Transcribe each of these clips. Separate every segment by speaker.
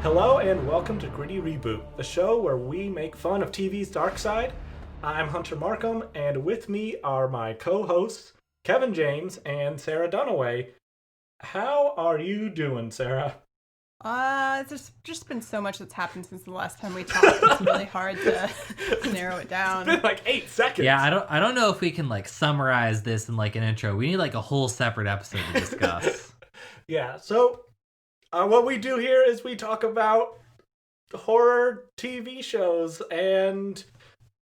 Speaker 1: Hello and welcome to Gritty Reboot, the show where we make fun of TV's dark side. I'm Hunter Markham, and with me are my co-hosts, Kevin James and Sarah Dunaway. How are you doing, Sarah?
Speaker 2: There's just been so much that's happened since the last time we talked. It's really hard to narrow it down.
Speaker 1: It's been like 8 seconds.
Speaker 3: Yeah, I don't know if we can summarize this in an intro. We need a whole separate episode to discuss.
Speaker 1: Yeah, so what we do here is we talk about horror TV shows and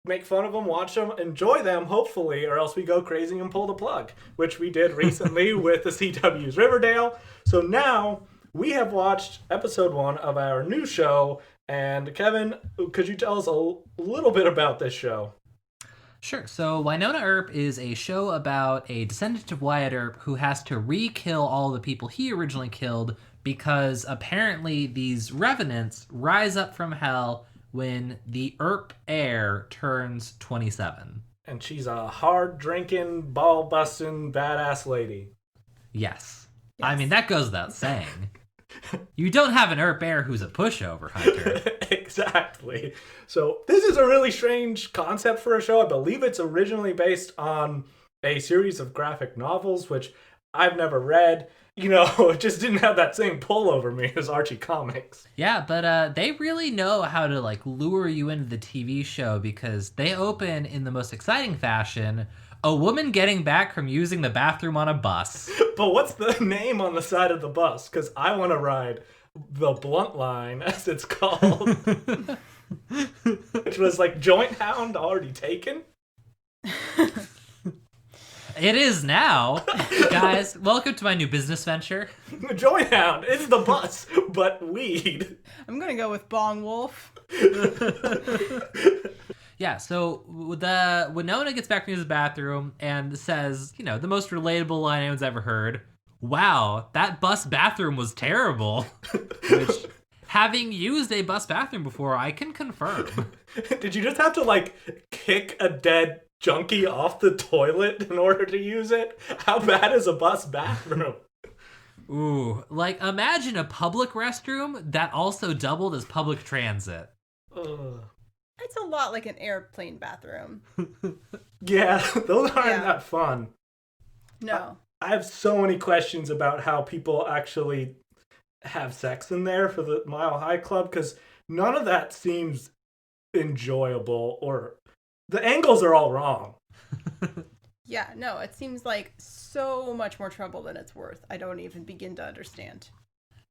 Speaker 1: make fun of them, watch them, enjoy them, hopefully, or else we go crazy and pull the plug, which we did recently with the CW's Riverdale. So now we have watched episode 1 of our new show, and Kevin, could you tell us a little bit about this show?
Speaker 3: Sure. So Wynonna Earp is a show about a descendant of Wyatt Earp who has to re-kill all the people he originally killed because apparently these revenants rise up from hell when the Earp heir turns 27.
Speaker 1: And she's a hard-drinking, ball-busting, badass lady.
Speaker 3: Yes. I mean, that goes without saying. You don't have an Earp heir who's a pushover, Hunter.
Speaker 1: Exactly. So this is a really strange concept for a show. I believe it's originally based on a series of graphic novels, which I've never read. You know, it just didn't have that same pull over me as Archie comics.
Speaker 3: Yeah, but they really know how to lure you into the TV show because they open in the most exciting fashion, a woman getting back from using the bathroom on a bus.
Speaker 1: But what's the name on the side of the bus? Because I want to ride the Blunt Line, as it's called. Which was Joint Hound already taken?
Speaker 3: It is now. Guys, welcome to my new business venture.
Speaker 1: Joint Hound is the bus, but weed.
Speaker 2: I'm gonna go with Bong Wolf.
Speaker 3: Yeah, so the Wynonna gets back from the bathroom and says, the most relatable line anyone's ever heard. Wow, that bus bathroom was terrible. Which, having used a bus bathroom before, I can confirm.
Speaker 1: Did you just have to, kick a dead junkie off the toilet in order to use it? How bad is a bus bathroom?
Speaker 3: Ooh, imagine a public restroom that also doubled as public transit.
Speaker 1: Ugh.
Speaker 2: It's a lot like an airplane bathroom.
Speaker 1: Yeah, those aren't that fun.
Speaker 2: No.
Speaker 1: I have so many questions about how people actually have sex in there for the Mile High Club, because none of that seems enjoyable, or the angles are all wrong.
Speaker 2: Yeah, no, it seems like so much more trouble than it's worth. I don't even begin to understand.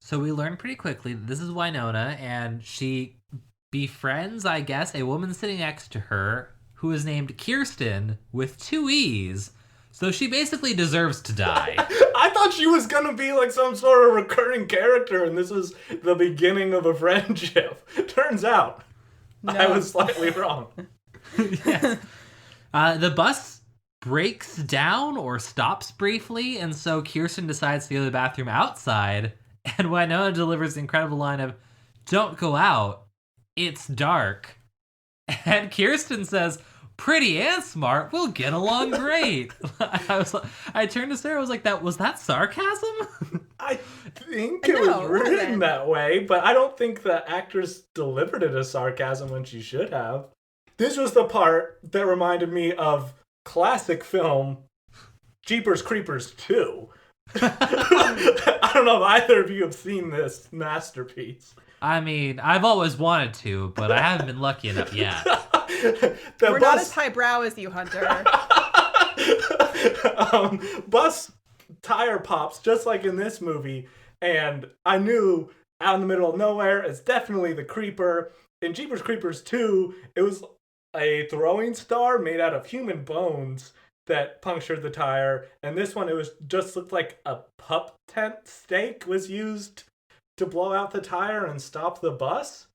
Speaker 3: So we learn pretty quickly that this is Wynonna, and she befriends, I guess, a woman sitting next to her who is named Kirsten with 2 E's. So she basically deserves to die.
Speaker 1: I thought she was going to be some sort of recurring character, and this was the beginning of a friendship. Turns out, no. I was slightly wrong.
Speaker 3: Yes. The bus breaks down or stops briefly, and so Kirsten decides to go to the bathroom outside, and Wynonna delivers the incredible line of, "Don't go out. It's dark." And Kirsten says, "Pretty and smart, we'll get along great." I turned to Sarah, I was like, was that sarcasm?
Speaker 1: I think it was written that way, but I don't think the actress delivered it as sarcasm when she should have. This was the part that reminded me of classic film Jeepers Creepers 2. I don't know if either of you have seen this masterpiece.
Speaker 3: I mean, I've always wanted to, but I haven't been lucky enough yet.
Speaker 2: We're not as highbrow as you, Hunter.
Speaker 1: Bus tire pops, just like in this movie, and I knew out in the middle of nowhere, it's definitely the creeper. In Jeepers Creepers 2, it was a throwing star made out of human bones that punctured the tire, and this one, it was just looked like a pup tent stake was used to blow out the tire and stop the bus.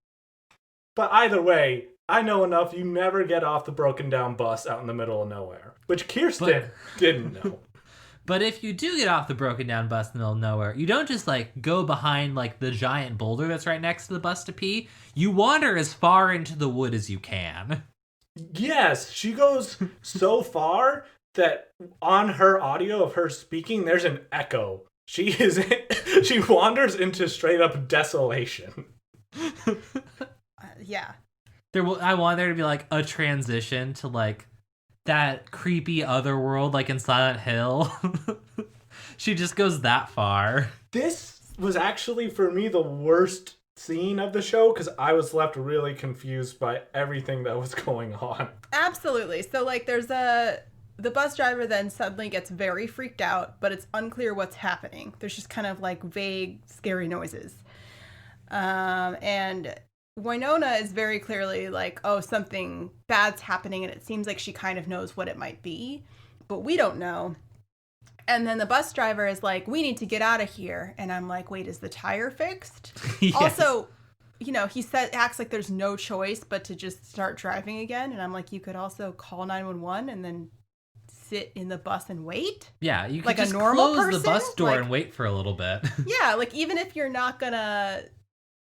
Speaker 1: But either way, I know enough, you never get off the broken down bus out in the middle of nowhere, which Kirsten didn't know.
Speaker 3: But if you do get off the broken down bus in the middle of nowhere, you don't just go behind the giant boulder that's right next to the bus to pee. You wander as far into the wood as you can.
Speaker 1: Yes, she goes so far that on her audio of her speaking, there's an echo. She wanders into straight up desolation.
Speaker 2: Yeah.
Speaker 3: I want there to be like a transition to like that creepy other world, like in Silent Hill. She just goes that far.
Speaker 1: This was actually for me the worst scene of the show because I was left really confused by everything that was going on.
Speaker 2: Absolutely. So like the bus driver then suddenly gets very freaked out, but it's unclear what's happening. There's just kind of like vague, scary noises. And Wynonna is very clearly like, oh, something bad's happening, and it seems like she kind of knows what it might be, but we don't know. And then the bus driver is like, we need to get out of here. And I'm like, wait, is the tire fixed?
Speaker 3: Yes.
Speaker 2: Also, he acts like there's no choice but to just start driving again. And I'm like, you could also call 911 and then sit in the bus and wait.
Speaker 3: Yeah, you could
Speaker 2: like
Speaker 3: just
Speaker 2: a normal
Speaker 3: close
Speaker 2: person?
Speaker 3: the bus door
Speaker 2: Like,
Speaker 3: and wait for a little bit.
Speaker 2: yeah, like even if you're not gonna,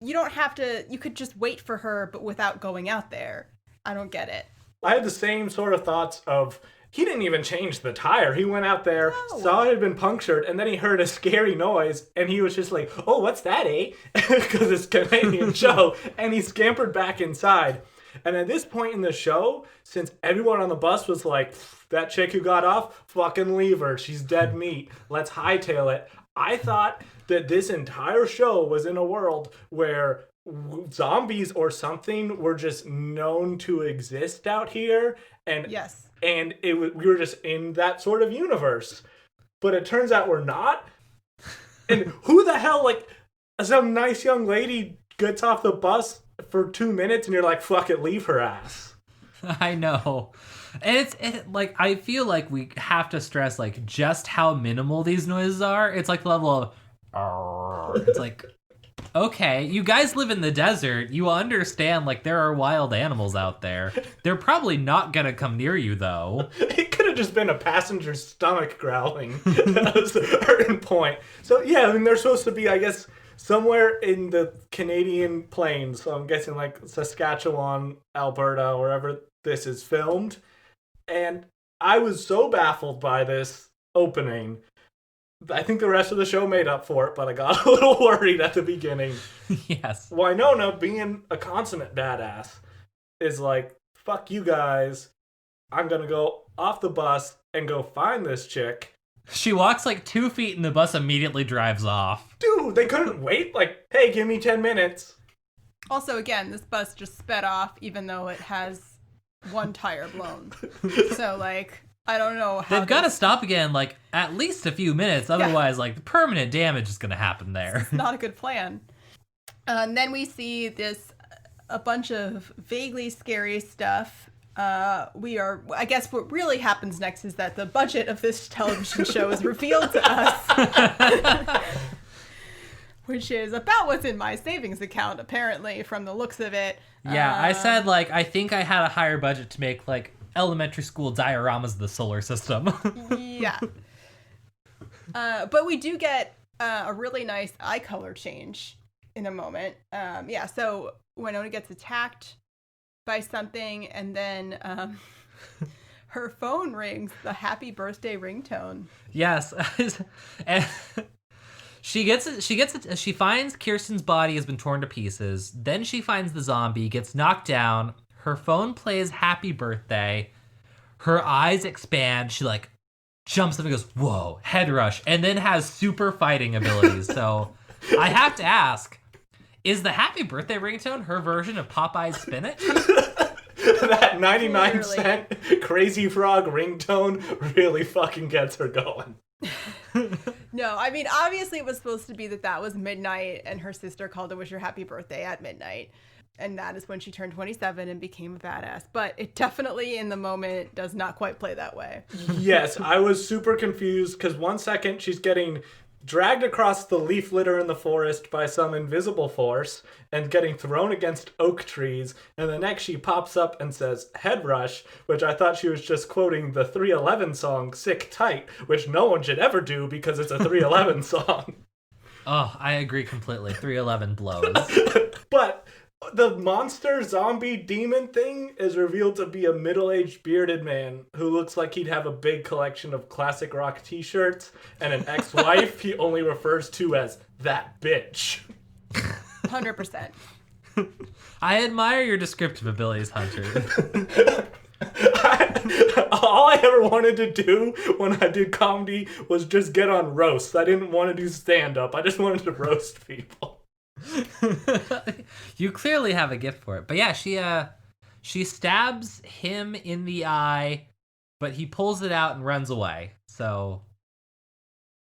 Speaker 2: you don't have to, you could just wait for her, but without going out there. I don't get it.
Speaker 1: I had the same sort of thoughts of, he didn't even change the tire. He went out there,
Speaker 2: No.
Speaker 1: saw it had been punctured, and then he heard a scary noise, and he was just like, oh, what's that, eh? Because it's a Canadian show, and he scampered back inside. And at this point in the show, since everyone on the bus was like, that chick who got off, fucking leave her. She's dead meat. Let's hightail it. I thought that this entire show was in a world where zombies or something were just known to exist out here, and
Speaker 2: Yes.
Speaker 1: and we were just in that sort of universe. But it turns out we're not. And who the hell, like, some nice young lady gets off the bus for 2 minutes and you're like, fuck it, leave her ass.
Speaker 3: I know. And like, I feel like we have to stress like just how minimal these noises are. It's like the level of, it's like, okay, you guys live in the desert. You understand, like, there are wild animals out there. They're probably not gonna come near you, though.
Speaker 1: It could have just been a passenger's stomach growling. That was the certain point. So, yeah, I mean, they're supposed to be, I guess, somewhere in the Canadian plains. So I'm guessing, like, Saskatchewan, Alberta, wherever this is filmed. And I was so baffled by this opening. I think the rest of the show made up for it, but I got a little worried at the beginning.
Speaker 3: Yes.
Speaker 1: Wynonna, being a consummate badass, is like, fuck you guys. I'm gonna go off the bus and go find this chick.
Speaker 3: She walks like 2 feet and the bus immediately drives off.
Speaker 1: Dude, they couldn't wait? Like, hey, give me 10 minutes.
Speaker 2: Also, again, this bus just sped off even though it has one tire blown. So, like, I don't know how
Speaker 3: They've got to stop again, like, at least a few minutes. Otherwise, like, permanent damage is going to happen there.
Speaker 2: It's not a good plan. And then we see a bunch of vaguely scary stuff. I guess what really happens next is that the budget of this television show is revealed to us. Which is about what's in my savings account, apparently, from the looks of it.
Speaker 3: Yeah, I said, like, I think I had a higher budget to make, like, elementary school dioramas of the solar system.
Speaker 2: Yeah. But we do get a really nice eye color change in a moment. So Wynonna gets attacked by something, and then her phone rings, the happy birthday ringtone.
Speaker 3: Yes. And she finds Kirsten's body has been torn to pieces. Then she finds the zombie, gets knocked down. Her phone plays happy birthday. Her eyes expand. She like jumps up and goes, whoa, head rush, and then has super fighting abilities. So I have to ask, is the happy birthday ringtone her version of Popeye's spinach?
Speaker 1: That 99
Speaker 2: Clearly.
Speaker 1: cent Crazy Frog ringtone really fucking gets her going.
Speaker 2: No, I mean, obviously it was supposed to be that was midnight, and her sister called to wish her happy birthday at midnight. And that is when she turned 27 and became a badass. But it definitely, in the moment, does not quite play that way.
Speaker 1: Yes, I was super confused because 1 second she's getting dragged across the leaf litter in the forest by some invisible force and getting thrown against oak trees, and the next she pops up and says head rush, which I thought she was just quoting the 311 song Sick Tight, which no one should ever do because it's a 311 song.
Speaker 3: Oh, I agree completely. 311 blows.
Speaker 1: But the monster zombie demon thing is revealed to be a middle-aged bearded man who looks like he'd have a big collection of classic rock t-shirts and an ex-wife he only refers to as that bitch.
Speaker 2: 100%.
Speaker 3: I admire your descriptive abilities, Hunter.
Speaker 1: All I ever wanted to do when I did comedy was just get on roasts. I didn't want to do stand-up. I just wanted to roast people.
Speaker 3: You clearly have a gift for it. But yeah, she stabs him in the eye, but he pulls it out and runs away. So,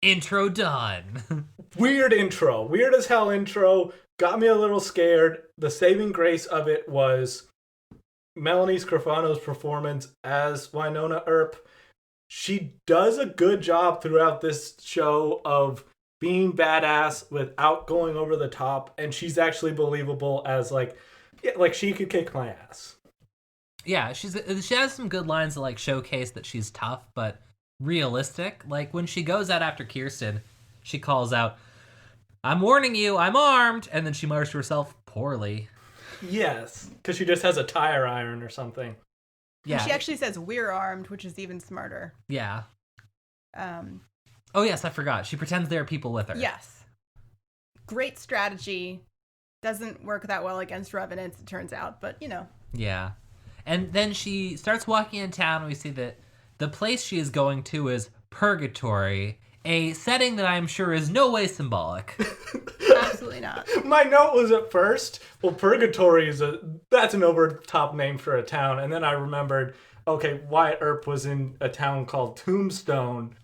Speaker 3: intro done.
Speaker 1: Weird intro. Weird as hell intro. Got me a little scared. The saving grace of it was Melanie Scrofano's performance as Wynonna Earp. She does a good job throughout this show of being badass without going over the top, and she's actually believable as like she could kick my ass.
Speaker 3: Yeah, she has some good lines that like showcase that she's tough but realistic. Like when she goes out after Kirsten, she calls out, "I'm warning you, I'm armed," and then she mutters to herself, "Poorly."
Speaker 1: Yes, because she just has a tire iron or something.
Speaker 2: Yeah, she actually says we're armed, which is even smarter.
Speaker 3: Yeah. Oh yes, I forgot. She pretends there are people with her.
Speaker 2: Yes. Great strategy. Doesn't work that well against Revenants, it turns out, but you know.
Speaker 3: Yeah. And then she starts walking in town, and we see that the place she is going to is Purgatory, a setting that I'm sure is no way symbolic.
Speaker 2: Absolutely not.
Speaker 1: My note was at first, well, Purgatory that's an over-the-top name for a town, and then I remembered, okay, Wyatt Earp was in a town called Tombstone,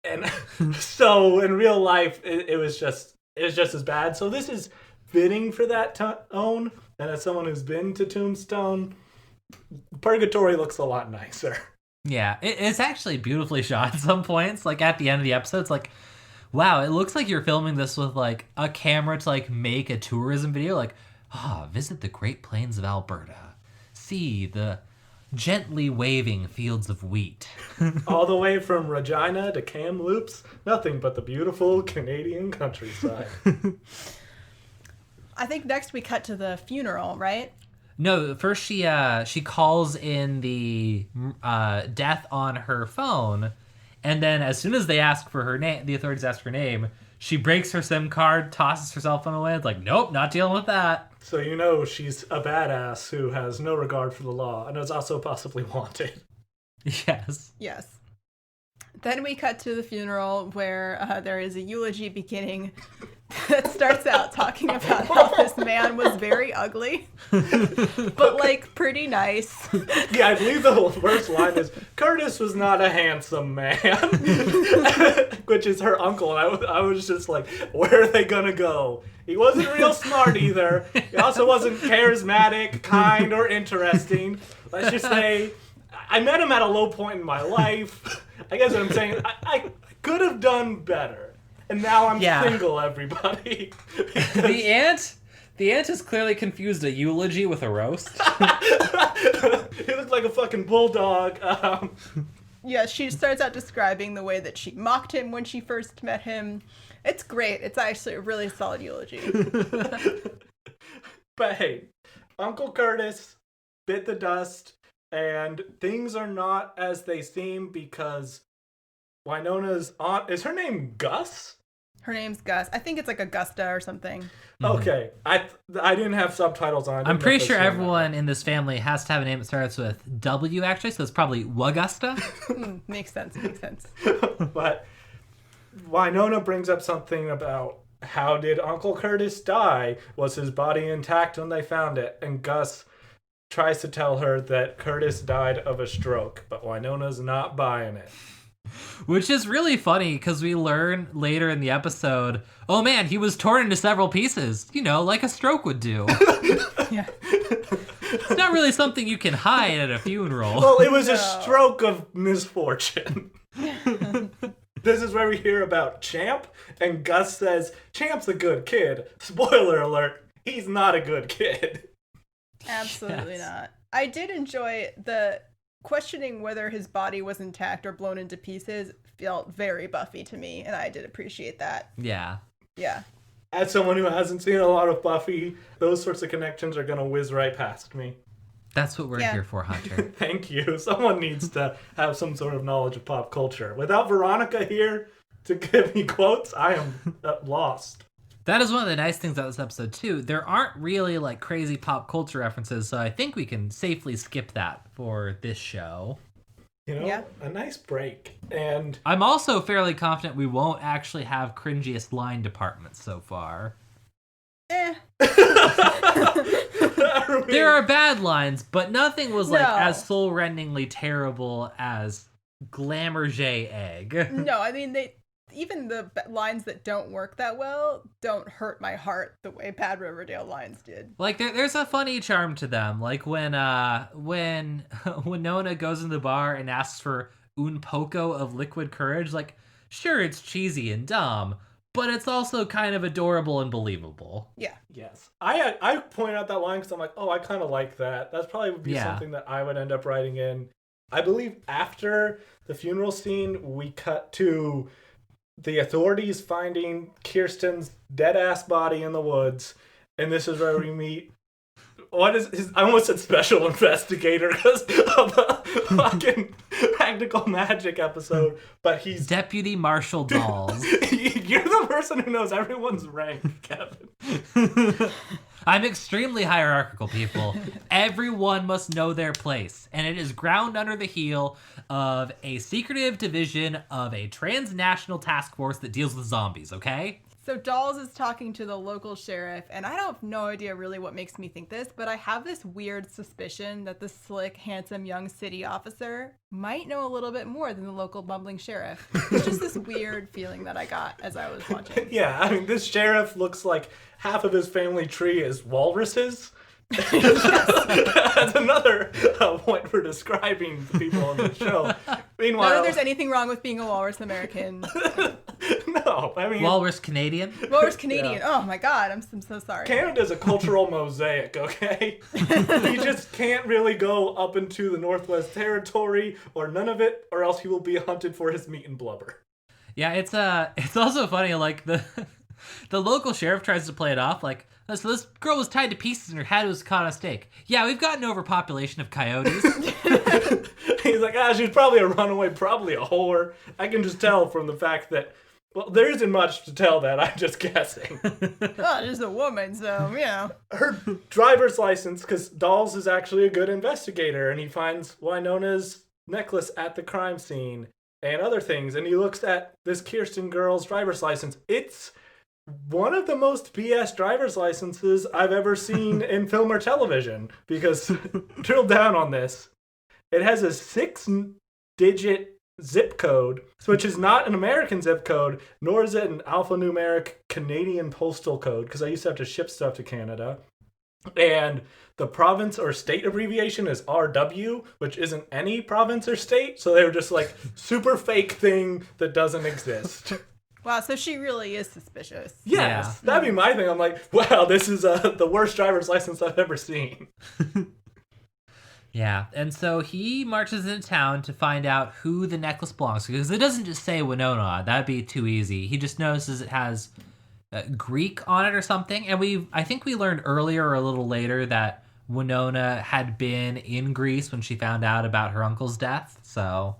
Speaker 1: and so in real life, it was just as bad. So this is fitting for that tone, and as someone who's been to Tombstone, Purgatory looks a lot nicer.
Speaker 3: Yeah, it's actually beautifully shot at some points. Like at the end of the episode, it's like, wow, it looks like you're filming this with like a camera to like make a tourism video. Like, visit the Great Plains of Alberta. See the gently waving fields of wheat.
Speaker 1: All the way from Regina to Kamloops, nothing but the beautiful Canadian countryside.
Speaker 2: I think next we cut to the funeral, right?
Speaker 3: No, first she calls in the death on her phone, and then as soon as they ask for her name, the authorities ask her name, she breaks her SIM card, tosses her cell phone away. It's like, nope, not dealing with that.
Speaker 1: So you know she's a badass who has no regard for the law and is also possibly wanted.
Speaker 3: Yes.
Speaker 2: Yes. Then we cut to the funeral where there is a eulogy beginning that starts out talking about how this man was very ugly, but like pretty nice.
Speaker 1: Yeah, I believe the worst line is, Curtis was not a handsome man, which is her uncle. And I was just like, where are they gonna go? He wasn't real smart either. He also wasn't charismatic, kind, or interesting. Let's just say, I met him at a low point in my life. I guess what I'm saying, I could have done better. And now I'm single, everybody.
Speaker 3: The aunt has clearly confused a eulogy with a roast.
Speaker 1: He looked like a fucking bulldog.
Speaker 2: Yeah, she starts out describing the way that she mocked him when she first met him. It's great. It's actually a really solid eulogy.
Speaker 1: But hey, Uncle Curtis bit the dust, and things are not as they seem because Wynonna's aunt, is her name Gus?
Speaker 2: Her name's Gus. I think it's like Augusta or something.
Speaker 1: Okay. I didn't have subtitles on.
Speaker 3: I'm pretty sure everyone in this family has to have a name that starts with W, actually, so it's probably Wagusta.
Speaker 2: Makes sense.
Speaker 1: But Wynonna brings up something about how did Uncle Curtis die? Was his body intact when they found it? And Gus tries to tell her that Curtis died of a stroke, but Wynonna's not buying it.
Speaker 3: Which is really funny because we learn later in the episode, oh man, he was torn into several pieces, like a stroke would do.
Speaker 2: Yeah.
Speaker 3: It's not really something you can hide at a funeral.
Speaker 1: Well, it was a stroke of misfortune. This is where we hear about Champ, and Gus says, Champ's a good kid. Spoiler alert, he's not a good kid.
Speaker 2: Absolutely not. I did enjoy the questioning whether his body was intact or blown into pieces felt very Buffy to me, and I did appreciate that.
Speaker 3: Yeah.
Speaker 1: As someone who hasn't seen a lot of Buffy, those sorts of connections are going to whiz right past me.
Speaker 3: That's what we're here for, Hunter.
Speaker 1: Thank you. Someone needs to have some sort of knowledge of pop culture. Without Veronica here to give me quotes, I am lost.
Speaker 3: That is one of the nice things about this episode, too. There aren't really, like, crazy pop culture references, so I think we can safely skip that for this show.
Speaker 1: You know, a nice break. And
Speaker 3: I'm also fairly confident we won't actually have cringiest line departments so far. There are bad lines, but nothing was, like, as soul-rendingly terrible as Glamour J Egg.
Speaker 2: No, I mean, even the lines that don't work that well don't hurt my heart the way Bad Riverdale lines did.
Speaker 3: Like, there's a funny charm to them. Like, when Wynonna goes in the bar and asks for un poco of liquid courage, like, sure, it's cheesy and dumb, but it's also kind of adorable and believable.
Speaker 2: Yeah.
Speaker 1: Yes. I point out that line because I'm like, oh, I kind of like that. That's probably would be something that I would end up writing in. I believe after the funeral scene, we cut to the authorities finding Kirsten's dead-ass body in the woods, and this is where we meet... What is his... I almost said special investigator because of the fucking Practical Magic episode, but he's...
Speaker 3: Deputy Marshal Dolls.
Speaker 1: You're the person who knows everyone's rank, Kevin.
Speaker 3: I'm extremely hierarchical, people. Everyone must know their place, and it is ground under the heel of a secretive division of a transnational task force that deals with zombies, okay?
Speaker 2: So Dolls is talking to the local sheriff, and I have no idea really what makes me think this, but I have this weird suspicion that the slick, handsome young city officer might know a little bit more than the local bumbling sheriff. It's just this weird feeling that I got as I was watching.
Speaker 1: Yeah, I mean, this sheriff looks like half of his family tree is walruses. That's another point for describing the people on the show. Meanwhile,
Speaker 2: not that there's anything wrong with being a walrus American.
Speaker 1: No, I mean...
Speaker 3: Walrus Canadian?
Speaker 2: Walrus Canadian. Yeah. Oh my god, I'm so sorry.
Speaker 1: Canada's a cultural mosaic, okay? He just can't really go up into the Northwest Territory or none of it, or else he will be hunted for his meat and blubber.
Speaker 3: Yeah, it's also funny, like, the local sheriff tries to play it off, like, so this girl was tied to pieces and her head was caught on a stake. Yeah, we've got an overpopulation of coyotes.
Speaker 1: He's like, she's probably a runaway, probably a whore. I can just tell from the fact that, well, there isn't much to tell that. I'm just guessing.
Speaker 2: Oh, she's a woman, so, you know.
Speaker 1: Her driver's license, because Dolls is actually a good investigator, and he finds Wynonna's necklace at the crime scene and other things, and he looks at this Kirsten girl's driver's license. It's one of the most BS driver's licenses I've ever seen in film or television, because drill down on this. It has a 6-digit zip code, which is not an American zip code, nor is it an alphanumeric Canadian postal code, because I used to have to ship stuff to Canada. And the province or state abbreviation is RW, which isn't any province or state, so they were just like, super fake thing that doesn't exist.
Speaker 2: Wow, so she really is suspicious.
Speaker 1: Yes, that'd be my thing. I'm like, wow, this is the worst driver's license I've ever seen.
Speaker 3: Yeah, and so he marches into town to find out who the necklace belongs to, because it doesn't just say Wynonna. That'd be too easy. He just notices it has Greek on it or something, and I think we learned earlier or a little later that Wynonna had been in Greece when she found out about her uncle's death, so...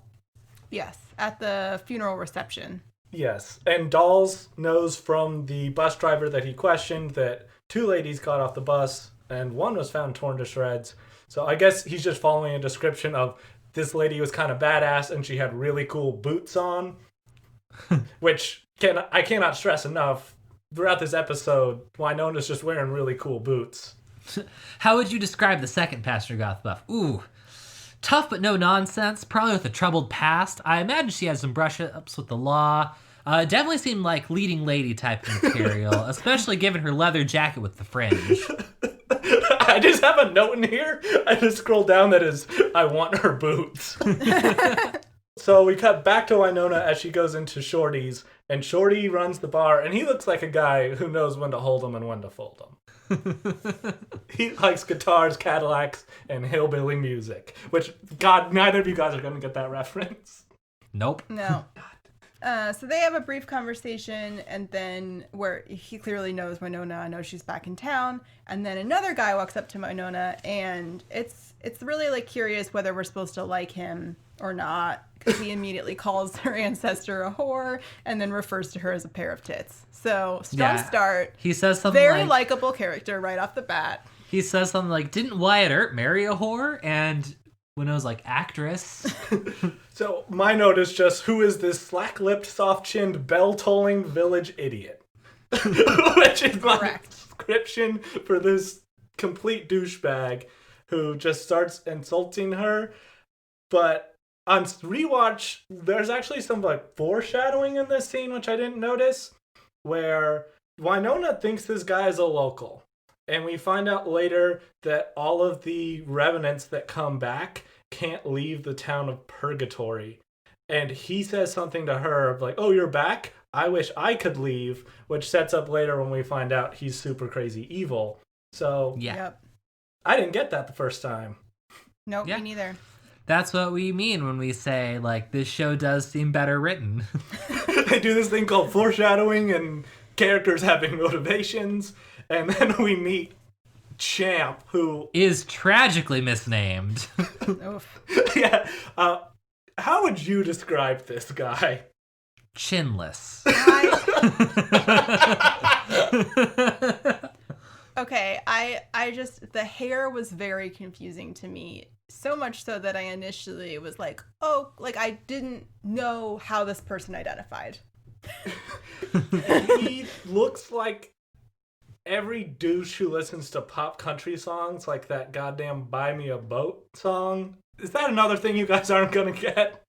Speaker 2: Yes, at the funeral reception.
Speaker 1: Yes, and Dolls knows from the bus driver that he questioned that 2 ladies got off the bus, and 1 was found torn to shreds. So I guess he's just following a description of this lady was kind of badass and she had really cool boots on, which I cannot stress enough. Throughout this episode, Wynonna's just wearing really cool boots.
Speaker 3: How would you describe the second Pastor Goth buff? Ooh, tough but no nonsense, probably with a troubled past. I imagine she had some brush-ups with the law. Definitely seemed like leading lady type of material, especially given her leather jacket with the fringe.
Speaker 1: I just have a note in here. I just scrolled down that is, I want her boots. So we cut back to Wynonna as she goes into Shorty's, and Shorty runs the bar, and he looks like a guy who knows when to hold them and when to fold them. He likes guitars, Cadillacs, and hillbilly music, which, God, neither of you guys are going to get that reference.
Speaker 3: Nope.
Speaker 2: No. So they have a brief conversation, and then where he clearly knows Wynonna, knows she's back in town, and then another guy walks up to Wynonna, and it's really like curious whether we're supposed to like him or not, because he immediately calls her ancestor a whore and then refers to her as a pair of tits. So strong start.
Speaker 3: He says something
Speaker 2: very likable character right off the bat.
Speaker 3: He says something like, "Didn't Wyatt Earp marry a whore?" And Wynonna's like, "Actress."
Speaker 1: So my note is just, who is this slack-lipped, soft-chinned, bell-tolling village idiot? Which is my description for this complete douchebag who just starts insulting her. But on rewatch, there's actually some like foreshadowing in this scene, which I didn't notice, where Wynonna thinks this guy is a local. And we find out later that all of the revenants that come back can't leave the town of Purgatory. And he says something to her of like, "Oh, you're back? I wish I could leave," which sets up later when we find out he's super crazy evil. So,
Speaker 2: Yep.
Speaker 1: I didn't get that the first time.
Speaker 2: Nope, me neither.
Speaker 3: That's what we mean when we say, like, this show does seem better written.
Speaker 1: They do this thing called foreshadowing and characters having motivations. And then we meet Champ, who
Speaker 3: is tragically misnamed.
Speaker 2: Oof.
Speaker 1: Yeah. How would you describe this guy?
Speaker 3: Chinless.
Speaker 2: Okay, I just, the hair was very confusing to me. So much so that I initially was like, oh, like I didn't know how this person identified.
Speaker 1: He looks like every douche who listens to pop country songs, like that goddamn Buy Me a Boat song. Is that another thing you guys aren't gonna get?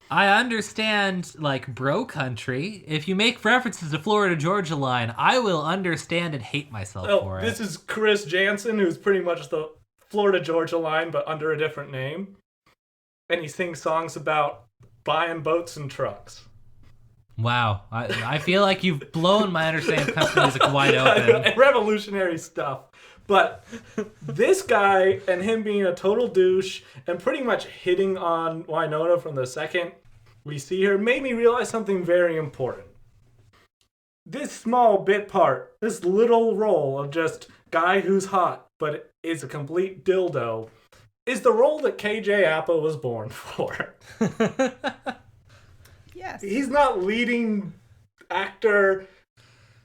Speaker 3: I understand, like, bro country. If you make references to Florida Georgia Line, I will understand and hate myself for it.
Speaker 1: This is Chris Jansen, who's pretty much the Florida Georgia Line, but under a different name. And he sings songs about buying boats and trucks.
Speaker 3: Wow. I feel like you've blown my understanding of country music wide open.
Speaker 1: Revolutionary stuff. But this guy and him being a total douche and pretty much hitting on Wynonna from the second we see her made me realize something very important. This small bit part, this little role of just guy who's hot but is a complete dildo, is the role that KJ Apa was born for.
Speaker 2: Yes.
Speaker 1: He's not leading actor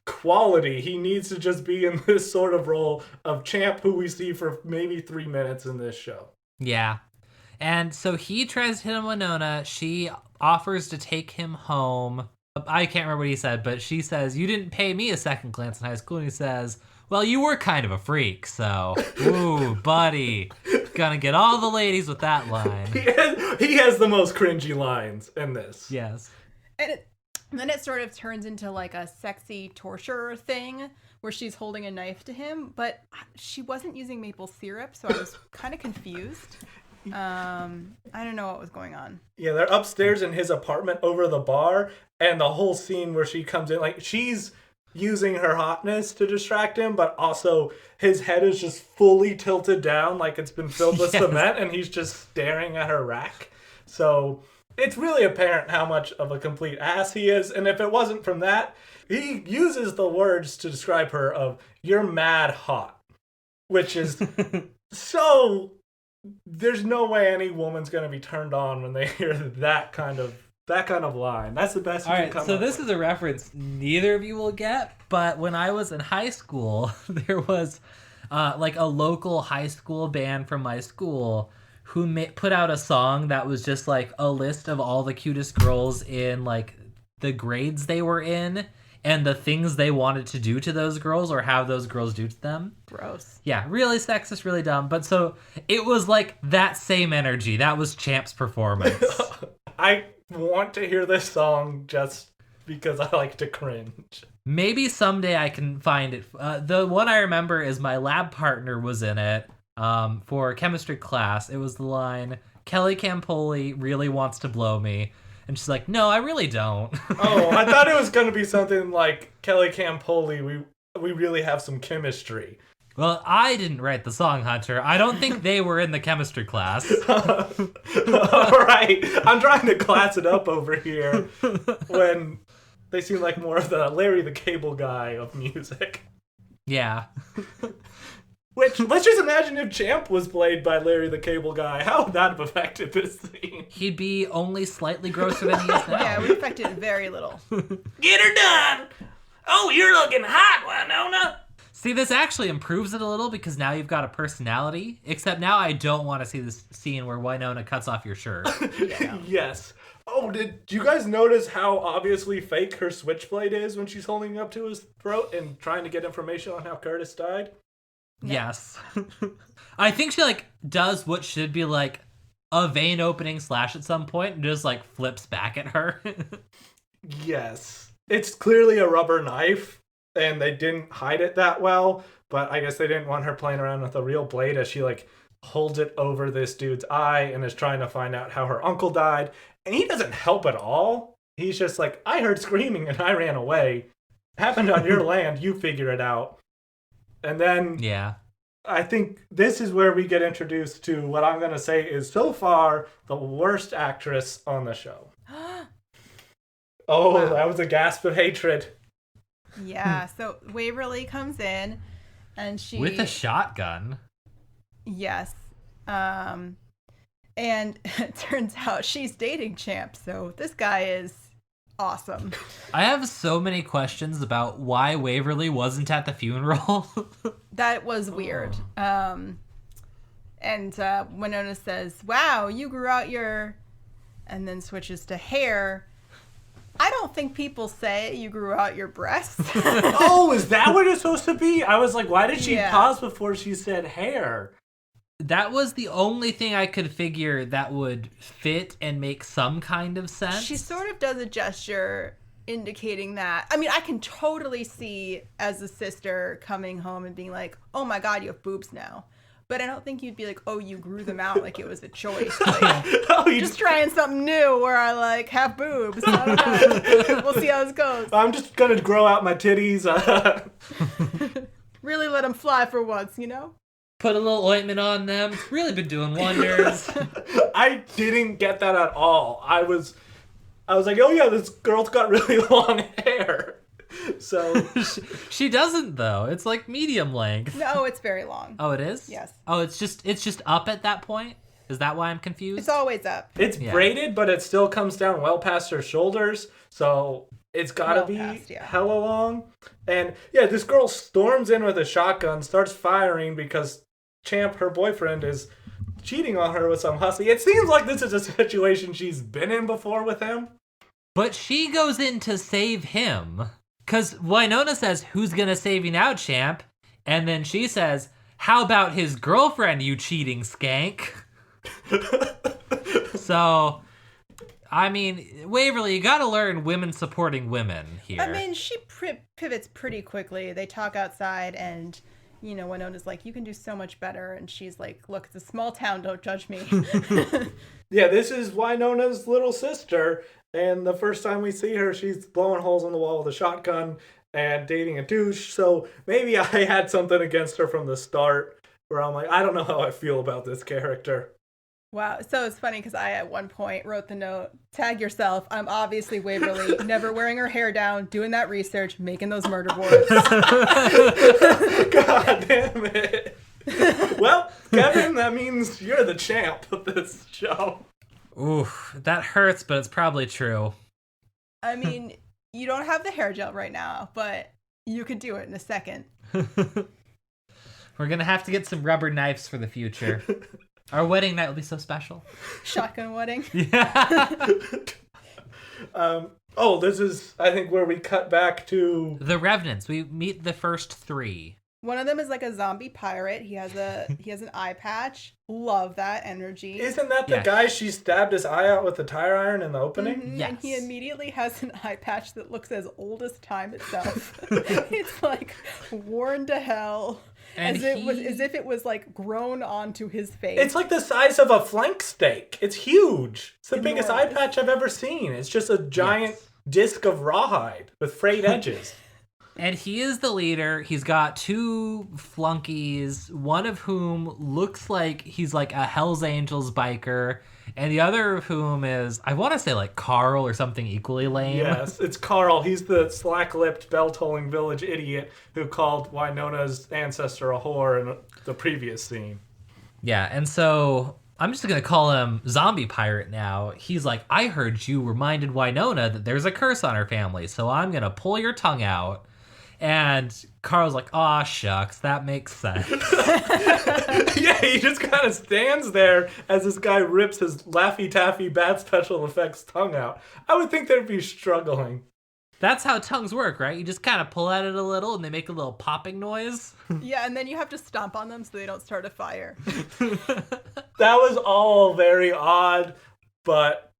Speaker 1: quality. He needs to just be in this sort of role of Champ, who we see for maybe 3 minutes in this show.
Speaker 3: Yeah. And so he tries to hit on Wynonna. She offers to take him home. I can't remember what he said, but she says, "You didn't pay me a second glance in high school." And he says, "Well, you were kind of a freak, so, ooh, buddy. Gonna get all the ladies with that line."
Speaker 1: He has the most cringy lines in this.
Speaker 3: Yes.
Speaker 2: And then it sort of turns into like a sexy torture thing where she's holding a knife to him, but she wasn't using maple syrup, so I was kind of confused. I don't know what was going on.
Speaker 1: Yeah, they're upstairs in his apartment over the bar, and the whole scene where she comes in, like, she's using her hotness to distract him, but also his head is just fully tilted down like it's been filled with cement, and he's just staring at her rack. So it's really apparent how much of a complete ass he is, and if it wasn't from that, he uses the words to describe her of, "You're mad hot," which is so... There's no way any woman's going to be turned on when they hear that kind of line. That's the best you can come up with.
Speaker 3: So this is a reference neither of you will get, but when I was in high school, there was like a local high school band from my school who put out a song that was just like a list of all the cutest girls in like the grades they were in and the things they wanted to do to those girls or have those girls do to them.
Speaker 2: Gross.
Speaker 3: Yeah, really sexist, really dumb. But so it was like that same energy. That was Champ's performance.
Speaker 1: I want to hear this song just because I like to cringe.
Speaker 3: Maybe someday I can find it. The one I remember is my lab partner was in it for chemistry class. It was the line, "Kelly Campoli really wants to blow me." And she's like, "No, I really don't."
Speaker 1: Oh, I thought it was going to be something like, "Kelly Campoli, we really have some chemistry."
Speaker 3: Well, I didn't write the song, Hunter. I don't think they were in the chemistry class.
Speaker 1: All right. I'm trying to class it up over here when they seem like more of the Larry the Cable Guy of music.
Speaker 3: Yeah.
Speaker 1: Which, let's just imagine if Champ was played by Larry the Cable Guy. How would that have affected this scene?
Speaker 3: He'd be only slightly grosser than he is now.
Speaker 2: Yeah, we affected very little.
Speaker 1: Get her done! Oh, you're looking hot, Wynonna!
Speaker 3: See, this actually improves it a little because now you've got a personality. Except now I don't want to see this scene where Wynonna cuts off your shirt.
Speaker 1: Yes. Oh, did you guys notice how obviously fake her switchblade is when she's holding it up to his throat and trying to get information on how Curtis died?
Speaker 3: Yes. I think she, does what should be, a vein opening slash at some point and just, flips back at her.
Speaker 1: Yes. It's clearly a rubber knife, and they didn't hide it that well, but I guess they didn't want her playing around with a real blade as she, holds it over this dude's eye and is trying to find out how her uncle died. And he doesn't help at all. He's just like, I heard screaming and I ran away. Happened on your land, you figure it out. And then
Speaker 3: Yeah.
Speaker 1: I think this is where we get introduced to what I'm going to say is so far the worst actress on the show. Oh,
Speaker 2: Wow.
Speaker 1: That was a gasp of hatred.
Speaker 2: Yeah, so Waverly comes in and she...
Speaker 3: With a shotgun.
Speaker 2: Yes. And it turns out she's dating Champ, so this guy is awesome.
Speaker 3: I have so many questions about why Waverly wasn't at the funeral.
Speaker 2: That was weird. And Wynonna says, wow, you grew out your... And then switches to hair. I don't think people say you grew out your breasts.
Speaker 1: Oh, is that what it's supposed to be? I was like, why did she
Speaker 2: Yeah.
Speaker 1: pause before she said hair?
Speaker 3: That was the only thing I could figure that would fit and make some kind of sense.
Speaker 2: She sort of does a gesture indicating that. I mean, I can totally see as a sister coming home and being like, oh my God, you have boobs now. But I don't think you'd be like, oh, you grew them out like it was a choice. Like,
Speaker 1: Oh, you
Speaker 2: just trying something new where I have boobs. I don't know. We'll see how this goes.
Speaker 1: I'm just going to grow out my titties.
Speaker 2: Really let them fly for once, you know?
Speaker 3: Put a little ointment on them. It's really been doing wonders.
Speaker 1: I didn't get that at all. I was like, oh yeah, this girl's got really long hair. So
Speaker 3: She doesn't though. It's medium length.
Speaker 2: No, it's very long.
Speaker 3: Oh, it is?
Speaker 2: Yes.
Speaker 3: Oh, it's just up at that point? Is that why I'm confused?
Speaker 2: It's always up.
Speaker 1: it's
Speaker 3: Yeah.
Speaker 1: braided, but it still comes down well past her shoulders. So it's gotta
Speaker 2: Well
Speaker 1: be
Speaker 2: past, yeah.
Speaker 1: hella long. And yeah, this girl storms in with a shotgun, starts firing because Champ, her boyfriend, is cheating on her with some hussy. It seems like this is a situation she's been in before with him.
Speaker 3: But she goes in to save him. Because Wynonna says, who's going to save you now, champ? And then she says, how about his girlfriend, you cheating skank? So, I mean, Waverly, you got to learn women supporting women here.
Speaker 2: I mean, she pivots pretty quickly. They talk outside and, Wynonna's like, you can do so much better. And she's like, look, it's a small town. Don't judge me.
Speaker 1: Yeah, this is Wynonna's little sister. And the first time we see her, she's blowing holes in the wall with a shotgun and dating a douche. So maybe I had something against her from the start where I'm like, I don't know how I feel about this character.
Speaker 2: Wow. So it's funny because I, at one point, wrote the note, tag yourself. I'm obviously Waverly, never wearing her hair down, doing that research, making those murder boards.
Speaker 1: God damn it. Well, Kevin, that means you're the champ of this show.
Speaker 3: Oof, that hurts, but it's probably true.
Speaker 2: I mean, you don't have the hair gel right now, but you could do it in a second.
Speaker 3: We're going to have to get some rubber knives for the future. Our wedding night will be so special.
Speaker 2: Shotgun wedding.
Speaker 3: Yeah.
Speaker 1: This is, I think, where we cut back to...
Speaker 3: The Revenants. We meet the first three.
Speaker 2: One of them is like a zombie pirate. He has an eye patch. Love that energy.
Speaker 1: Isn't that the
Speaker 3: Yes.
Speaker 1: guy she stabbed his eye out with the tire iron in the opening?
Speaker 2: Mhm,
Speaker 3: Yes.
Speaker 2: And he immediately has an eye patch that looks as old as time itself. It's worn to hell.
Speaker 3: And
Speaker 2: As if it was grown onto his face.
Speaker 1: It's like the size of a flank steak. It's huge. It's the biggest eye
Speaker 2: Enormous.
Speaker 1: patch I've ever seen. It's just a giant
Speaker 3: Yes.
Speaker 1: disc of rawhide with frayed edges.
Speaker 3: And he is the leader. He's got 2 flunkies, one of whom looks like he's like a Hells Angels biker, and the other of whom is, I want to say like Carl or something equally lame.
Speaker 1: Yes, it's Carl. He's the slack-lipped, bell-tolling village idiot who called Wynonna's ancestor a whore in the previous scene.
Speaker 3: Yeah, and so I'm just going to call him Zombie Pirate now. He's like, I heard you reminded Wynonna that there's a curse on her family, so I'm going to pull your tongue out. And Carl's like, aw, shucks, that makes sense.
Speaker 1: Yeah, he just kind of stands there as this guy rips his Laffy Taffy bad special effects tongue out. I would think they'd be struggling.
Speaker 3: That's how tongues work, right? You just kind of pull at it a little and they make a little popping noise.
Speaker 2: Yeah, and then you have to stomp on them so they don't start a fire.
Speaker 1: That was all very odd, but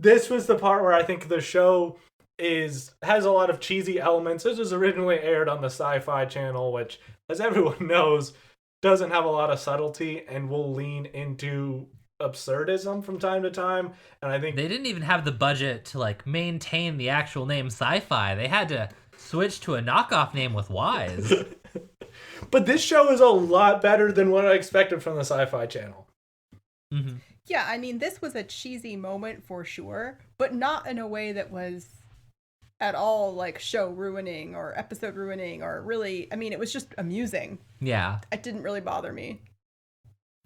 Speaker 1: this was the part where I think the show has a lot of cheesy elements. This was originally aired on the Sci-Fi Channel, which, as everyone knows, doesn't have a lot of subtlety and will lean into absurdism from time to time. And I think
Speaker 3: they didn't even have the budget to like maintain the actual name Sci-Fi. They had to switch to a knockoff name with Y's.
Speaker 1: But this show is a lot better than what I expected from the Sci-Fi Channel.
Speaker 3: Mm-hmm.
Speaker 2: Yeah, I mean, this was a cheesy moment for sure, but not in a way that was at all like show ruining or episode ruining or really, I mean, it was just amusing.
Speaker 3: Yeah.
Speaker 2: It didn't really bother me.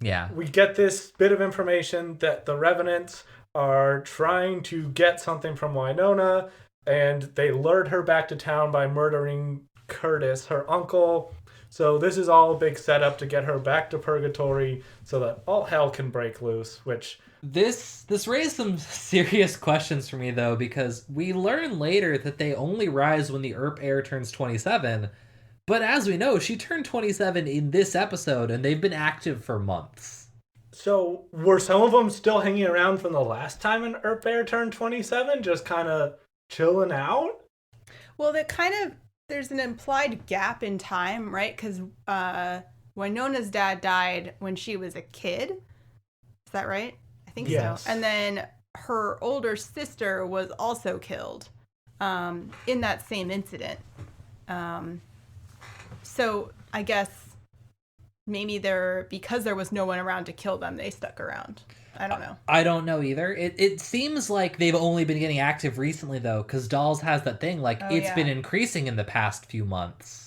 Speaker 3: Yeah.
Speaker 1: We get this bit of information that the Revenants are trying to get something from Wynonna, and they lured her back to town by murdering Curtis, her uncle. So this is all a big setup to get her back to Purgatory so that all hell can break loose, which...
Speaker 3: This raised some serious questions for me, though, because we learn later that they only rise when the Earp heir turns 27. But as we know, she turned 27 in this episode, and they've been active for months.
Speaker 1: So were some of them still hanging around from the last time an Earp heir turned 27, just kind of chilling out?
Speaker 2: Well, there's an implied gap in time, right? Because Wynonna's dad died when she was a kid. Is that right? I think
Speaker 1: yes.
Speaker 2: so. And then her older sister was also killed in that same incident. So I guess maybe because there was no one around to kill them, they stuck around. I don't know.
Speaker 3: I don't know either. It seems like they've only been getting active recently, though, because Dolls has that thing, like, it's been increasing in the past few months.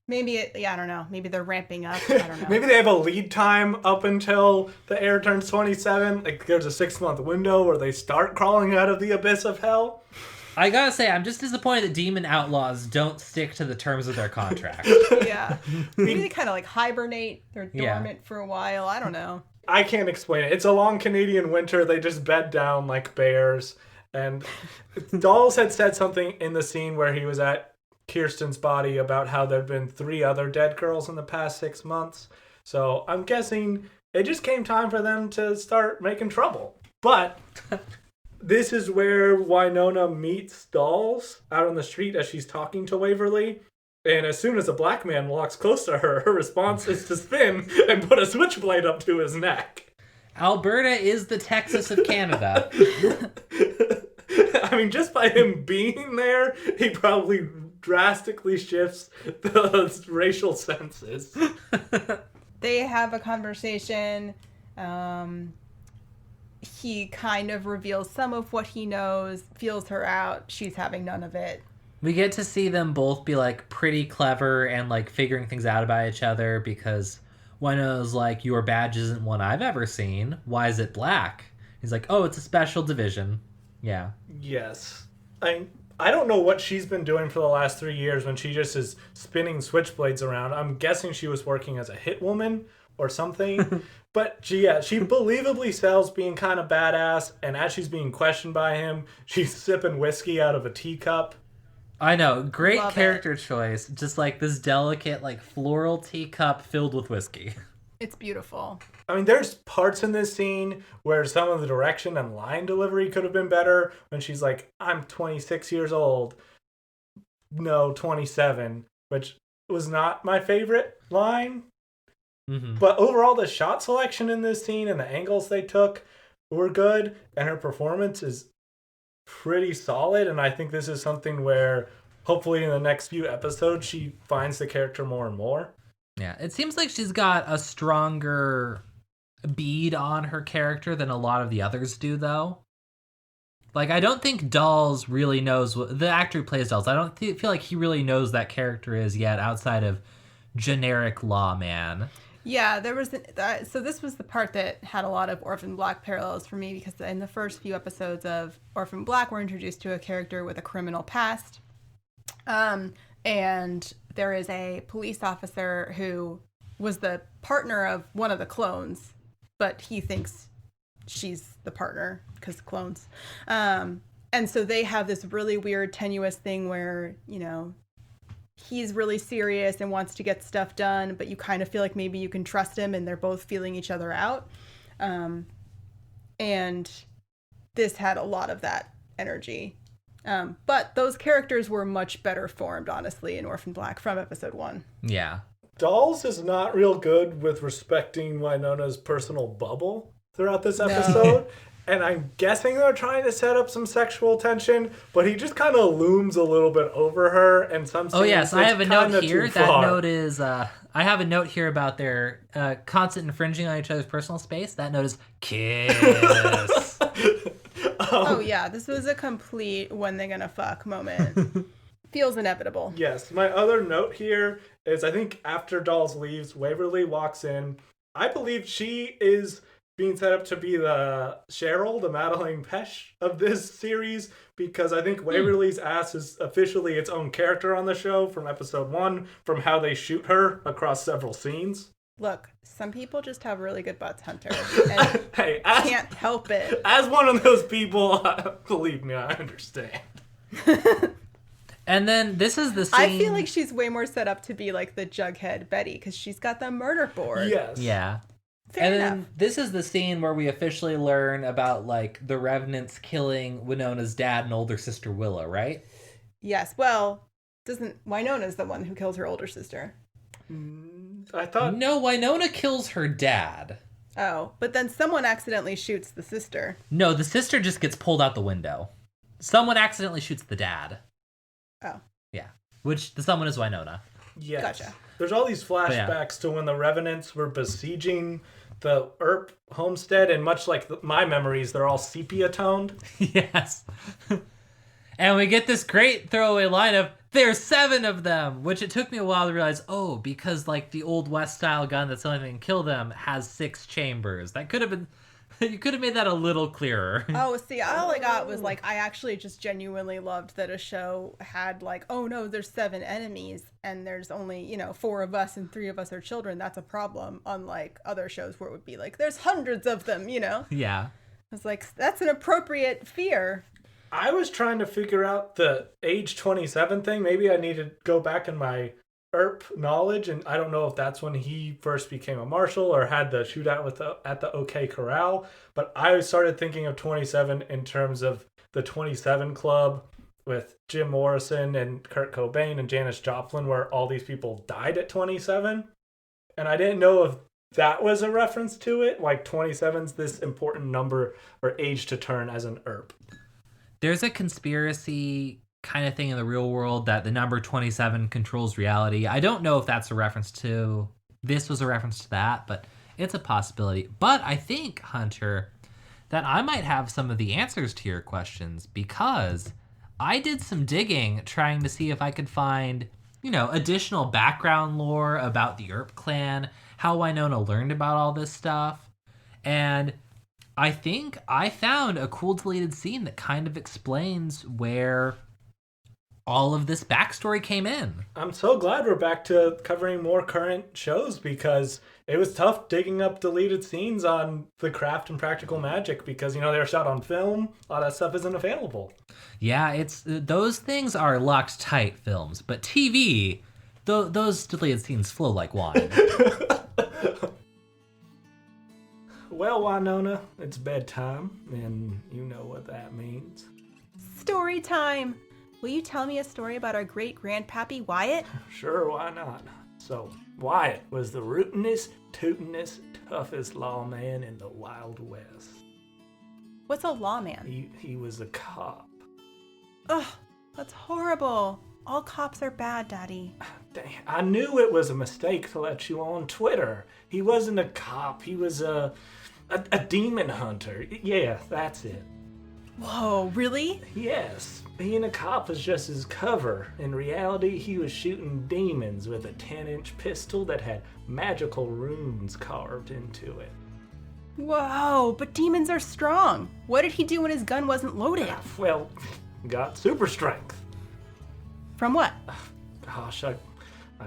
Speaker 2: Maybe I don't know. Maybe they're ramping up. I don't know.
Speaker 1: Maybe they have a lead time up until the heir turns 27. Like there's a 6-month window where they start crawling out of the abyss of hell.
Speaker 3: I gotta say, I'm just disappointed that Demon Outlaws don't stick to the terms of their contract.
Speaker 2: Yeah. Maybe they kind of like hibernate. They're dormant for a while. I don't know.
Speaker 1: I can't explain it. It's a long Canadian winter. They just bed down like bears. And Dolls had said something in the scene where he was at Kirsten's body about how there'd been 3 other dead girls in the past 6 months. So I'm guessing it just came time for them to start making trouble. But this is where Wynonna meets Dolls out on the street as she's talking to Waverly. And as soon as a black man walks close to her, her response is to spin and put a switchblade up to his neck.
Speaker 3: Alberta is the Texas of Canada.
Speaker 1: I mean, just by him being there, he probably drastically shifts the racial senses.
Speaker 2: They have a conversation. He kind of reveals some of what he knows, feels her out. She's having none of it.
Speaker 3: We get to see them both be, like, pretty clever and, like, figuring things out about each other because Wynonna's like, your badge isn't one I've ever seen. Why is it black? He's like, oh, it's a special division. Yeah.
Speaker 1: Yes. I don't know what she's been doing for the last 3 years when she just is spinning switchblades around. I'm guessing she was working as a hit woman or something. But she believably sells being kind of badass, and as she's being questioned by him, she's sipping whiskey out of a teacup.
Speaker 3: I know. Great
Speaker 2: Love
Speaker 3: character choice. Just like this delicate, like, floral teacup filled with whiskey.
Speaker 2: It's beautiful.
Speaker 1: I mean, there's parts in this scene where some of the direction and line delivery could have been better when she's like, I'm 26 years old. No, 27, which was not my favorite line.
Speaker 3: Mm-hmm.
Speaker 1: But overall, the shot selection in this scene and the angles they took were good, and her performance is pretty solid. And I think this is something where hopefully in the next few episodes, she finds the character more and more.
Speaker 3: Yeah, it seems like she's got a stronger bead on her character than a lot of the others do, though. Like, I don't think Dolls really knows the actor who plays Dolls. I don't feel like he really knows that character is yet, outside of generic lawman.
Speaker 2: Yeah, there was so this was the part that had a lot of Orphan Black parallels for me, because in the first few episodes of Orphan Black, we're introduced to a character with a criminal past, and there is a police officer who was the partner of one of the clones, but he thinks she's the partner because clones. And so they have this really weird, tenuous thing where, you know, he's really serious and wants to get stuff done, but you kind of feel like maybe you can trust him, and they're both feeling each other out. And this had a lot of that energy. But those characters were much better formed, honestly, in Orphan Black from episode 1.
Speaker 3: Yeah.
Speaker 1: Dolls is not real good with respecting Wynonna's personal bubble throughout this episode. And I'm guessing they're trying to set up some sexual tension, but he just kind of looms a little bit over her, and some scenes,
Speaker 3: Oh yes, I have a note here. That
Speaker 1: far.
Speaker 3: note is I have a note here about their constant infringing on each other's personal space. That note is kiss.
Speaker 2: Oh yeah, this was a complete when they gonna fuck moment. Feels inevitable.
Speaker 1: Yes, my other note here is I think after Dolls leaves, Waverly walks in. I believe she is being set up to be the Cheryl, the Madeleine Pesch of this series, because I think Waverly's ass is officially its own character on the show from episode 1, from how they shoot her across several scenes.
Speaker 2: Look, some people just have really good butts, Hunter, and
Speaker 1: Hey,
Speaker 2: can't help it.
Speaker 1: As one of those people, believe me, I understand.
Speaker 3: And then this is the scene.
Speaker 2: I feel like she's way more set up to be like the Jughead Betty, because she's got the murder board.
Speaker 1: Yes.
Speaker 3: Yeah.
Speaker 2: Fair
Speaker 3: and
Speaker 2: enough.
Speaker 3: then this is the scene where we officially learn about, like, the Revenants killing Wynonna's dad and older sister Willow, right?
Speaker 2: Yes, well, Wynonna's the one who kills her older sister.
Speaker 1: I thought...
Speaker 3: No, Wynonna kills her dad.
Speaker 2: Oh, but then someone accidentally shoots the sister.
Speaker 3: No, the sister just gets pulled out the window. Someone accidentally shoots the dad.
Speaker 2: Oh.
Speaker 3: Yeah. Which, the someone is Wynonna.
Speaker 1: Yes.
Speaker 2: Gotcha.
Speaker 1: There's all these flashbacks to when the Revenants were besieging the Earp homestead, and much like my memories, they're all sepia-toned.
Speaker 3: Yes. And we get this great throwaway line of, there's 7 of them, which it took me a while to realize, oh, because, like, the Old West-style gun that's only going to kill them has 6 chambers. That could have been... You could have made that a little clearer.
Speaker 2: Oh, see, all I got was, like, I actually just genuinely loved that a show had, like, oh, no, there's 7 enemies, and there's only, 4 of us and 3 of us are children. That's a problem, unlike other shows where it would be like, there's hundreds of them,
Speaker 3: Yeah.
Speaker 2: I was like, that's an appropriate fear.
Speaker 1: I was trying to figure out the age 27 thing. Maybe I need to go back in my Earp knowledge, and I don't know if that's when he first became a marshal or had the shootout at the OK Corral, but I started thinking of 27 in terms of the 27 Club with Jim Morrison and Kurt Cobain and Janis Joplin, where all these people died at 27, and I didn't know if that was a reference to it, like 27's this important number or age to turn as an Earp.
Speaker 3: There's a conspiracy kind of thing in the real world that the number 27 controls reality. I don't know if that's a reference to... This was a reference to that, but it's a possibility. But I think, Hunter, that I might have some of the answers to your questions, because I did some digging trying to see if I could find, additional background lore about the Earp clan, how Wynonna learned about all this stuff. And I think I found a cool deleted scene that kind of explains where all of this backstory came in.
Speaker 1: I'm so glad we're back to covering more current shows, because it was tough digging up deleted scenes on The Craft and Practical Magic, because, they were shot on film. A lot of that stuff isn't available.
Speaker 3: Yeah, it's those things are locked tight films, but TV, those deleted scenes flow like wine.
Speaker 1: Well, Wynonna, it's bedtime, and you know what that means.
Speaker 2: Story time! Will you tell me a story about our great-grandpappy Wyatt?
Speaker 1: Sure, why not? So, Wyatt was the rootinest, tootinest, toughest lawman in the Wild West.
Speaker 2: What's a lawman?
Speaker 1: He was a cop.
Speaker 2: Ugh, that's horrible. All cops are bad, Daddy.
Speaker 1: Dang, I knew it was a mistake to let you on Twitter. He wasn't a cop. He was a demon hunter. Yeah, that's it.
Speaker 2: Whoa, really?
Speaker 1: Yes, being a cop was just his cover. In reality, he was shooting demons with a 10-inch pistol that had magical runes carved into it.
Speaker 2: Whoa, but demons are strong. What did he do when his gun wasn't loaded?
Speaker 1: Well, got super strength.
Speaker 2: From what?
Speaker 1: Gosh, I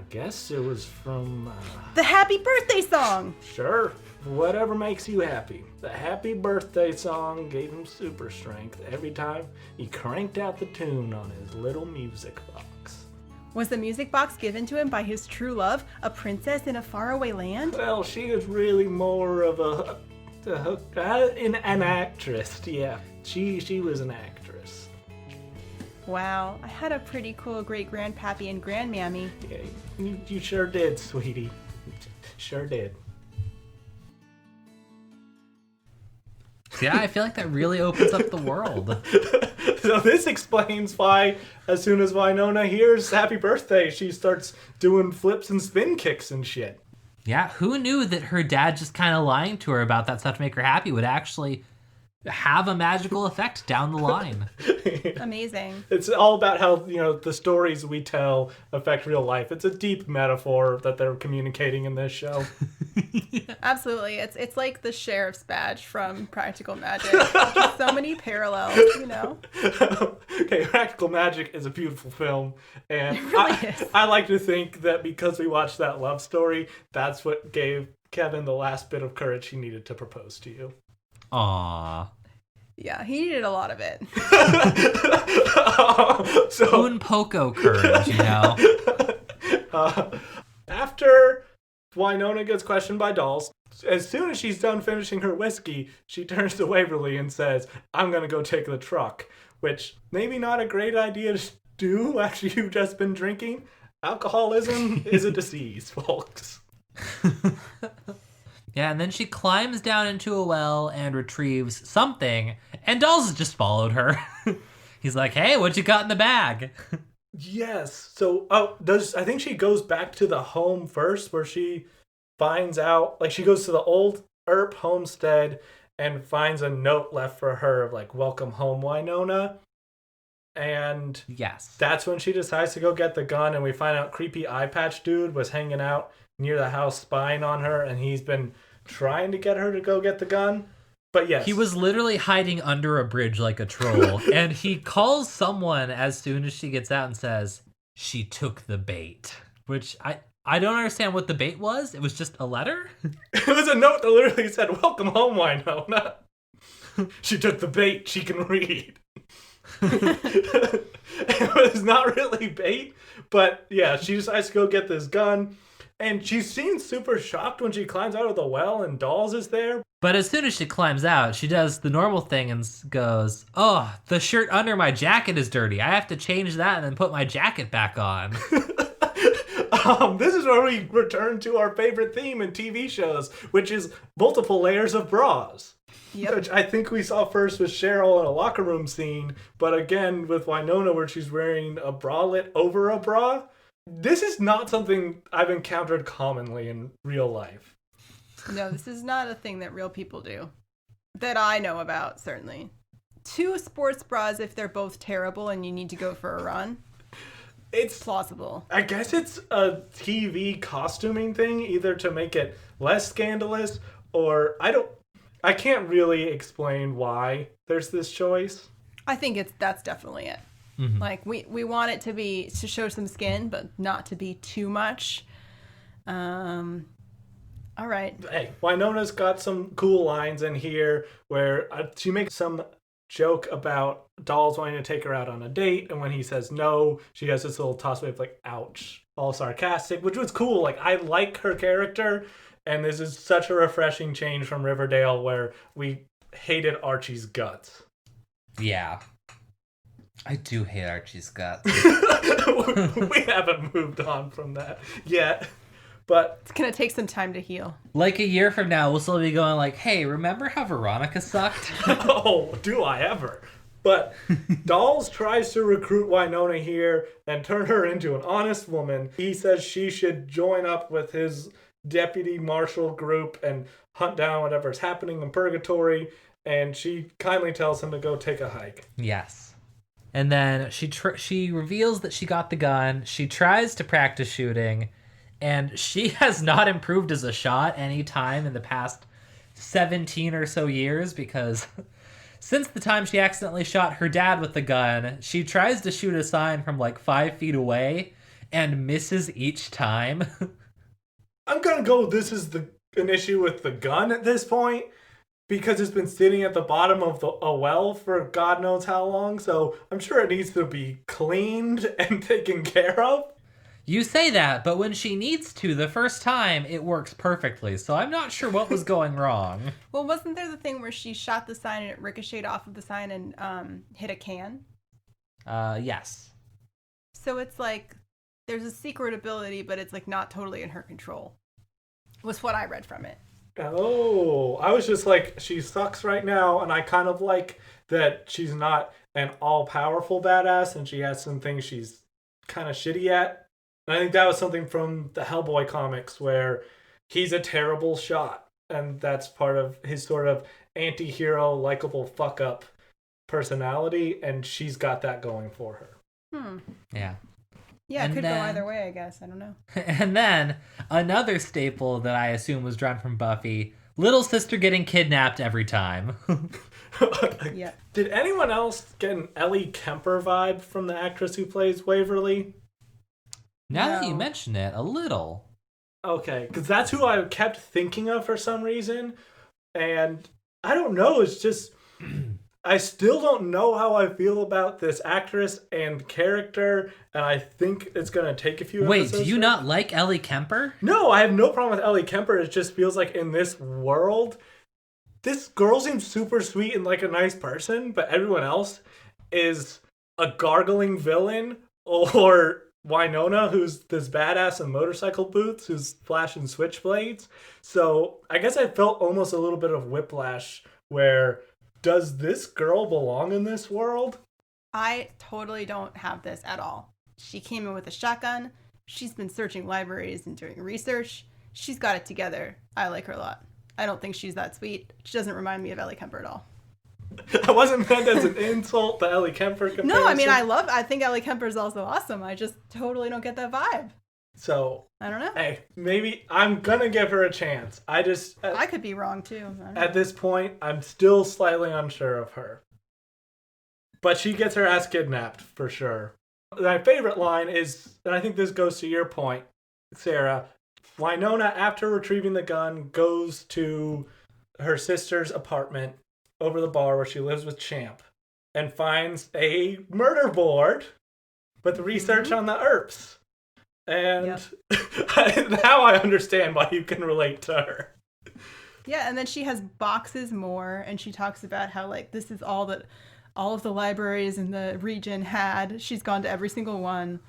Speaker 1: guess it was from...
Speaker 2: The happy birthday song!
Speaker 1: Sure, whatever makes you happy. The happy birthday song gave him super strength every time he cranked out the tune on his little music box.
Speaker 2: Was the music box given to him by his true love, a princess in a faraway land?
Speaker 1: Well, she was really more of an actress, yeah. She was an actress.
Speaker 2: Wow, I had a pretty cool great-grandpappy and grandmammy.
Speaker 1: Yeah, you sure did, sweetie. Sure did.
Speaker 3: Yeah, I feel like that really opens up the world.
Speaker 1: So this explains why, as soon as Wynonna hears happy birthday, she starts doing flips and spin kicks and shit.
Speaker 3: Yeah, who knew that her dad just kind of lying to her about that stuff to make her happy would actually have a magical effect down the line.
Speaker 2: Amazing.
Speaker 1: It's all about how, the stories we tell affect real life. It's a deep metaphor that they're communicating in this show.
Speaker 2: Absolutely. It's like the sheriff's badge from Practical Magic. Just so many parallels,
Speaker 1: Okay, Practical Magic is a beautiful film. And
Speaker 2: It really is.
Speaker 1: I like to think that because we watched that love story, that's what gave Kevin the last bit of courage he needed to propose to you.
Speaker 3: Aww.
Speaker 2: Yeah, he needed a lot of it.
Speaker 1: So
Speaker 3: Un poco courage,
Speaker 1: after Wynonna gets questioned by dolls, as soon as she's done finishing her whiskey, she turns to Waverly and says, "I'm gonna go take the truck," which maybe not a great idea to do after you've just been drinking. Alcoholism is a disease, folks.
Speaker 3: Yeah, and then she climbs down into a well and retrieves something, and Dolls has just followed her. He's like, "Hey, what you got in the bag?"
Speaker 1: Yes. So, I think she goes back to the home first, where she finds out, she goes to the old Earp homestead and finds a note left for her of "Welcome home, Wynonna." And
Speaker 3: Yes.
Speaker 1: that's when she decides to go get the gun, and we find out creepy eye patch dude was hanging out near the house spying on her, and he's been trying to get her to go get the gun. But yes.
Speaker 3: He was literally hiding under a bridge like a troll, and he calls someone as soon as she gets out and says, "She took the bait," which I don't understand what the bait was. It was just a letter?
Speaker 1: It was a note that literally said, "Welcome home, Wynonna." She took the bait. She can read. It was not really bait, but yeah, she decides to go get this gun. And she seems super shocked when she climbs out of the well and Dolls is there.
Speaker 3: But as soon as she climbs out, she does the normal thing and goes, "Oh, the shirt under my jacket is dirty. I have to change that and then put my jacket back on."
Speaker 1: This is where we return to our favorite theme in TV shows, which is multiple layers of bras.
Speaker 2: Yep.
Speaker 1: Which I think we saw first with Cheryl in a locker room scene, but again with Wynonna where she's wearing a bralette over a bra. This is not something I've encountered commonly in real life.
Speaker 2: No, this is not a thing that real people do. That I know about, certainly. 2 sports bras if they're both terrible and you need to go for a run. It's plausible.
Speaker 1: I guess it's a TV costuming thing, either to make it less scandalous, or I can't really explain why there's this choice.
Speaker 2: I think that's definitely it. Mm-hmm. We want it to show some skin, but not to be too much. All right.
Speaker 1: Hey, Wynonna's got some cool lines in here where she makes some joke about Dolls wanting to take her out on a date, and when he says no, she has this little toss wave ouch, all sarcastic, which was cool. I like her character, and this is such a refreshing change from Riverdale where we hated Archie's guts.
Speaker 3: Yeah. I do hate Archie's guts.
Speaker 1: We haven't moved on from that yet, but
Speaker 2: it's gonna take some time to heal.
Speaker 3: A year from now, we'll still be going "Hey, remember how Veronica sucked?"
Speaker 1: Oh, do I ever? But Dolls tries to recruit Wynonna here and turn her into an honest woman. He says she should join up with his deputy marshal group and hunt down whatever's happening in Purgatory. And she kindly tells him to go take a hike.
Speaker 3: Yes. And then she reveals that she got the gun. She tries to practice shooting. And she has not improved as a shot any time in the past 17 or so years because since the time she accidentally shot her dad with the gun, she tries to shoot a sign from like 5 feet away and misses each time.
Speaker 1: I'm gonna go this is an issue with the gun at this point because it's been sitting at the bottom of a well for God knows how long, so I'm sure it needs to be cleaned and taken care of.
Speaker 3: You say that, but when she needs to the first time, it works perfectly, so I'm not sure what was going wrong.
Speaker 2: Well, wasn't there the thing where she shot the sign and it ricocheted off of the sign and hit a can?
Speaker 3: Yes.
Speaker 2: So it's like there's a secret ability, but it's like not totally in her control. Was what I read from it.
Speaker 1: Oh, I was just like, she sucks right now, and I kind of like that she's not an all-powerful badass, and she has some things she's kind of shitty at. And I think that was something from the Hellboy comics, where he's a terrible shot, and that's part of his sort of anti-hero, likable fuck-up personality, and she's got that going for her.
Speaker 3: Yeah.
Speaker 2: Yeah, it could go either way, I guess. I don't know.
Speaker 3: And then, another staple that I assume was drawn from Buffy, little sister getting kidnapped every time.
Speaker 2: Yeah.
Speaker 1: Did anyone else get an Ellie Kemper vibe from the actress who plays Waverly?
Speaker 3: Now that you mention it, a little.
Speaker 1: Okay, because that's who I kept thinking of for some reason. And I don't know, it's just... I still don't know how I feel about this actress and character, and I think it's going to take a few episodes.
Speaker 3: Wait, do you not like Ellie Kemper?
Speaker 1: No, I have no problem with Ellie Kemper. It just feels like in this world, this girl seems super sweet and like a nice person, but everyone else is a gargling villain, or Wynonna, who's this badass in motorcycle boots, who's flashing switchblades. So I guess I felt almost a little bit of whiplash where... Does this girl belong in this world?
Speaker 2: I totally don't have this at all. She came in with a shotgun. She's been searching libraries and doing research. She's got it together. I like her a lot. I don't think she's that sweet. She doesn't remind me of Ellie Kemper at all.
Speaker 1: I wasn't meant as an insult, the Ellie Kemper comparison.
Speaker 2: No, I mean, I think Ellie Kemper is also awesome. I just totally don't get that vibe.
Speaker 1: So,
Speaker 2: I don't know.
Speaker 1: Hey, maybe I'm gonna give her a chance. I
Speaker 2: could be wrong too.
Speaker 1: At this point, I'm still slightly unsure of her. But she gets her ass kidnapped, for sure. My favorite line is, and I think this goes to your point, Sarah, Wynonna, after retrieving the gun, goes to her sister's apartment over the bar where she lives with Champ and finds a murder board with research on the Earps. And now I understand why you can relate to her.
Speaker 2: Yeah, and then she has boxes more, and she talks about how, like, this is all that all of the libraries in the region had. She's gone to every single one.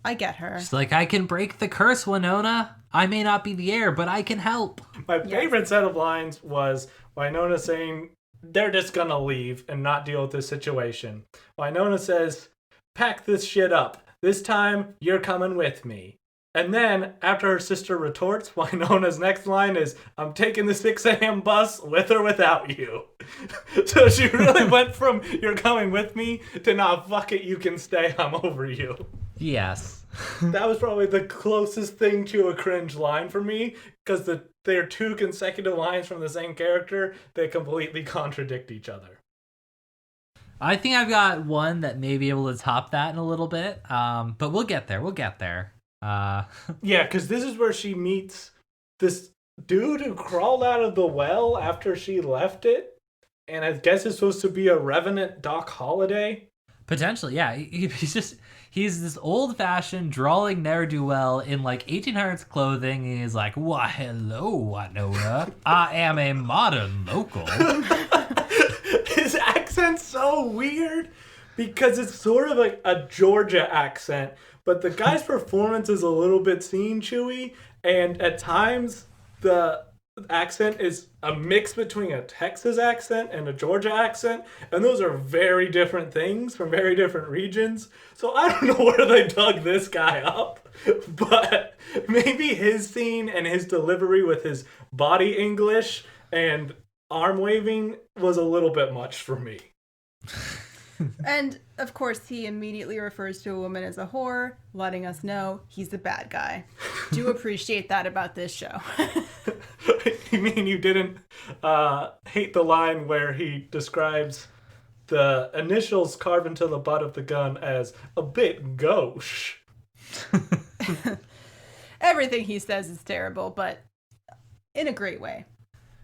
Speaker 2: I get her.
Speaker 3: She's like, I can break the curse, Wynonna. I may not be the heir, but I can help.
Speaker 1: My favorite set of lines was Wynonna saying, they're just gonna leave and not deal with this situation. Wynonna says, pack this shit up. This time, you're coming with me. And then, after her sister retorts, Wynonna's next line is, I'm taking the 6 a.m. bus with or without you. So she really went from, you're coming with me, to nah, fuck it, you can stay, I'm over you.
Speaker 3: Yes.
Speaker 1: That was probably the closest thing to a cringe line for me, because they're 2 consecutive lines from the same character that completely contradict each other.
Speaker 3: I think I've got one that may be able to top that in a little bit, but we'll get there. Yeah,
Speaker 1: because this is where she meets this dude who crawled out of the well after she left it, and I guess it's supposed to be a revenant Doc Holliday.
Speaker 3: Potentially, yeah. He's this old-fashioned, drawling ne'er-do-well in, like, 1800s clothing, and he's like, why, hello, Wynonna. I am a modern local.
Speaker 1: His accent's so weird because it's sort of like a Georgia accent, but the guy's performance is a little bit scene chewy, and at times the accent is a mix between a Texas accent and a Georgia accent, and those are very different things from very different regions. So I don't know where they dug this guy up, but maybe his scene and his delivery with his body English and arm waving was a little bit much for me.
Speaker 2: And, of course, he immediately refers to a woman as a whore, letting us know he's the bad guy. Do appreciate that about this show.
Speaker 1: You mean you didn't hate the line where he describes the initials carved into the butt of the gun as a bit gauche?
Speaker 2: Everything he says is terrible, but in a great way.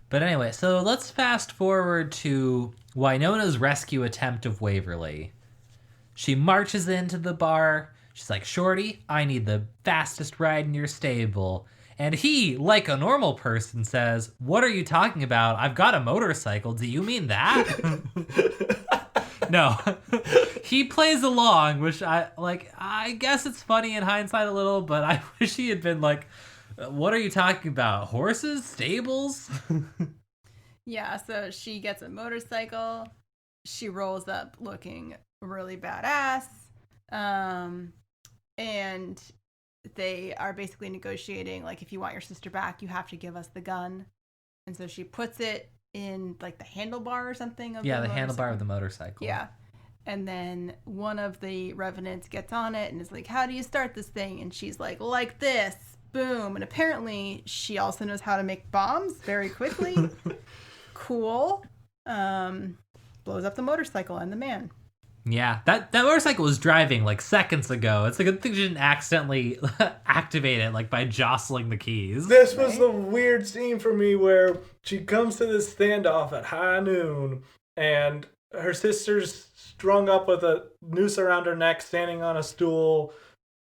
Speaker 3: But anyway, so let's fast forward to Wynonna's rescue attempt of Waverly. She marches into the bar. She's like, "Shorty, I need the fastest ride in your stable." And he, like a normal person, says, "What are you talking about? I've got a motorcycle. Do you mean that?" No. He plays along, which I guess it's funny in hindsight a little, but I wish he had been like, "What are you talking about? Horses? Stables?"
Speaker 2: Yeah, so she gets a motorcycle. She rolls up looking really badass. And they are basically negotiating, like, if you want your sister back, you have to give us the gun. And so she puts it in, like, the handlebar or something of
Speaker 3: the
Speaker 2: motorcycle.
Speaker 3: handlebar of the motorcycle.
Speaker 2: Yeah. And then one of the revenants gets on it and is like, "How do you start this thing?" And she's like this. Boom. And apparently she also knows how to make bombs very quickly. Cool. Blows up the motorcycle and the man.
Speaker 3: Yeah, that motorcycle was driving like seconds ago. It's a good thing she didn't accidentally activate it like by jostling the keys.
Speaker 1: This was the weird scene for me where she comes to this standoff at high noon and her sister's strung up with a noose around her neck, standing on a stool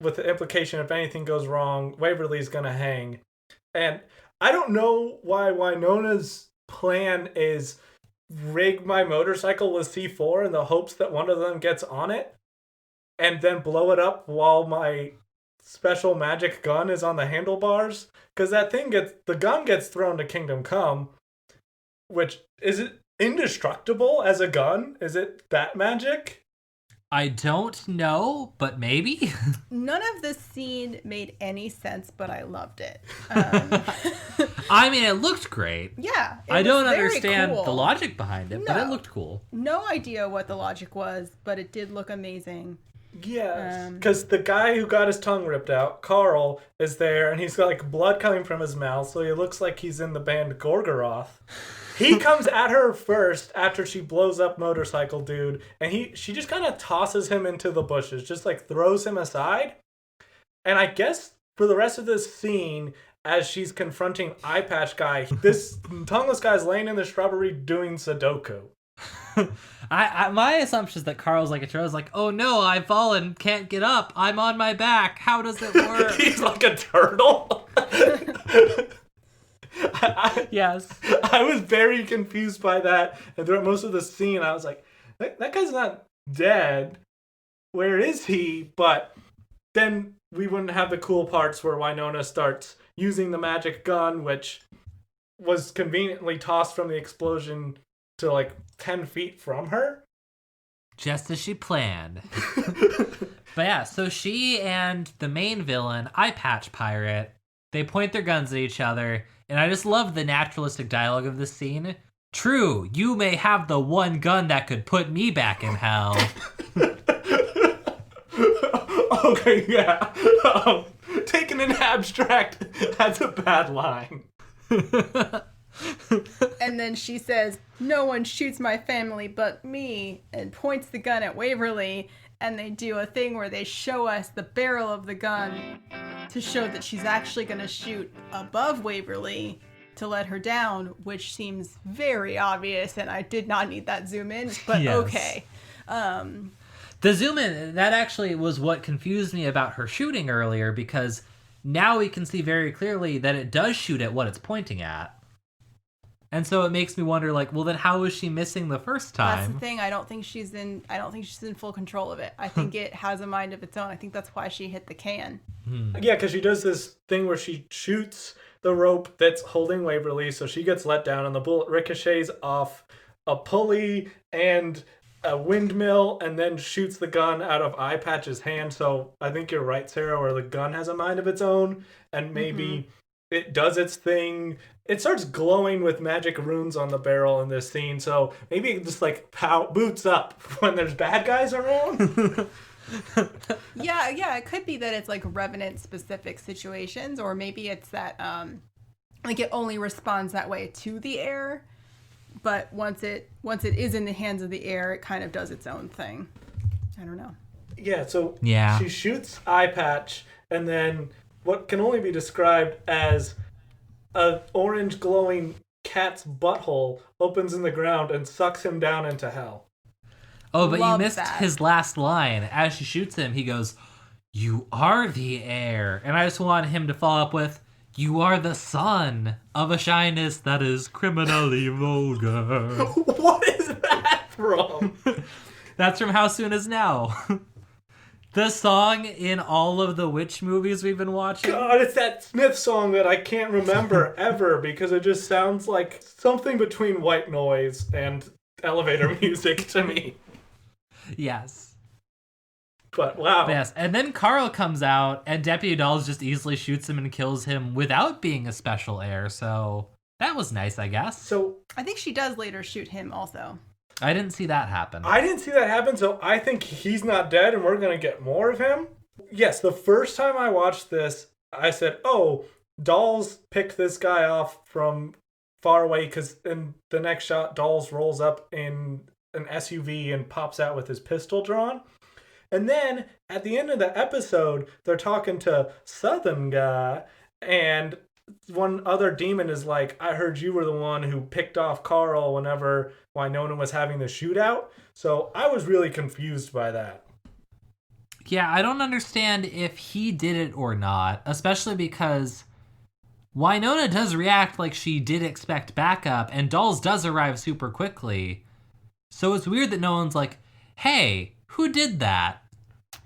Speaker 1: with the implication if anything goes wrong, Waverly's gonna hang. And I don't know why Wynonna's plan is rig my motorcycle with C4 in the hopes that one of them gets on it and then blow it up while my special magic gun is on the handlebars, because the gun gets thrown to Kingdom Come, which is it indestructible as a gun? Is it that magic?
Speaker 3: I don't know, but maybe.
Speaker 2: None of this scene made any sense, but I loved it.
Speaker 3: I mean, it looked great.
Speaker 2: Yeah.
Speaker 3: I don't
Speaker 2: very
Speaker 3: understand
Speaker 2: cool.
Speaker 3: the logic behind it, but it
Speaker 2: No.
Speaker 3: looked cool.
Speaker 2: No idea what the logic was, but it did look amazing.
Speaker 1: Yes, because the guy who got his tongue ripped out, Carl, is there, and he's got like blood coming from his mouth, so he looks like he's in the band Gorgoroth. He comes at her first after she blows up Motorcycle Dude, and she just kind of tosses him into the bushes, just like throws him aside. And I guess for the rest of this scene, as she's confronting Eye Patch Guy, this tongueless guy's laying in the shrubbery doing Sudoku.
Speaker 3: My assumption is that Carl's like a turtle. Like, "Oh no, I've fallen, can't get up. I'm on my back. How does it work?"
Speaker 1: He's like a turtle.
Speaker 3: Yes.
Speaker 1: I was very confused by that, and throughout most of the scene, I was like, that guy's not dead. Where is he? But then we wouldn't have the cool parts where Wynonna starts using the magic gun, which was conveniently tossed from the explosion to like 10 feet from her.
Speaker 3: Just as she planned. But yeah, so she and the main villain, Eye Patch Pirate, they point their guns at each other, and I just love the naturalistic dialogue of this scene. "True, you may have the one gun that could put me back in hell."
Speaker 1: Okay, yeah. Taken in abstract, that's a bad line.
Speaker 2: And then she says, "No one shoots my family but me," and points the gun at Waverly, and they do a thing where they show us the barrel of the gun to show that she's actually going to shoot above Waverly to let her down, which seems very obvious, and I did not need that zoom in, but
Speaker 3: Yes.
Speaker 2: okay.
Speaker 3: The zoom in, that actually was what confused me about her shooting earlier, because now we can see very clearly that it does shoot at what it's pointing at. And so it makes me wonder, like, well, then how was she missing the first time?
Speaker 2: That's the thing. I don't think she's in full control of it. I think it has a mind of its own. I think that's why she hit the can.
Speaker 1: Yeah, because she does this thing where she shoots the rope that's holding Waverly, so she gets let down, and the bullet ricochets off a pulley and a windmill, and then shoots the gun out of Eye Patch's hand. So I think you're right, Sarah, where the gun has a mind of its own, and maybe it does its thing. It starts glowing with magic runes on the barrel in this scene, so maybe it just like boots up when there's bad guys around.
Speaker 2: Yeah, it could be that it's like Revenant specific situations, or maybe it's that like it only responds that way to the air, but once it is in the hands of the air, it kind of does its own thing. I don't know.
Speaker 1: Yeah, so
Speaker 3: Yeah.
Speaker 1: she shoots Eye Patch, and then what can only be described as an orange glowing cat's butthole opens in the ground and sucks him down into hell.
Speaker 3: Oh, but
Speaker 2: Love
Speaker 3: you missed
Speaker 2: that.
Speaker 3: his last line. As she shoots him, he goes, "You are the air." And I just want him to follow up with, "You are the sun of a shyness that is criminally vulgar."
Speaker 1: What is that from?
Speaker 3: That's from How Soon Is Now. The song in all of the witch movies we've been watching.
Speaker 1: God, it's that Smith song that I can't remember ever because it just sounds like something between white noise and elevator music to me.
Speaker 3: Yes.
Speaker 1: But wow.
Speaker 3: Yes. And then Carl comes out, and Deputy Dolls just easily shoots him and kills him without being a special heir. So that was nice, I guess.
Speaker 1: So
Speaker 2: I think she does later shoot him also.
Speaker 3: I didn't see that happen.
Speaker 1: I didn't see that happen, so I think he's not dead and we're going to get more of him. Yes, the first time I watched this, I said, oh, Dolls picked this guy off from far away, because in the next shot, Dolls rolls up in an SUV and pops out with his pistol drawn. And then at the end of the episode, they're talking to Southern Guy, and one other demon is like, I heard you were the one who picked off Carl whenever Wynonna was having the shootout. So I was really confused by that.
Speaker 3: Yeah, I don't understand if he did it or not, especially because Wynonna does react like she did expect backup, and Dolls does arrive super quickly. So it's weird that no one's like, hey, who did that?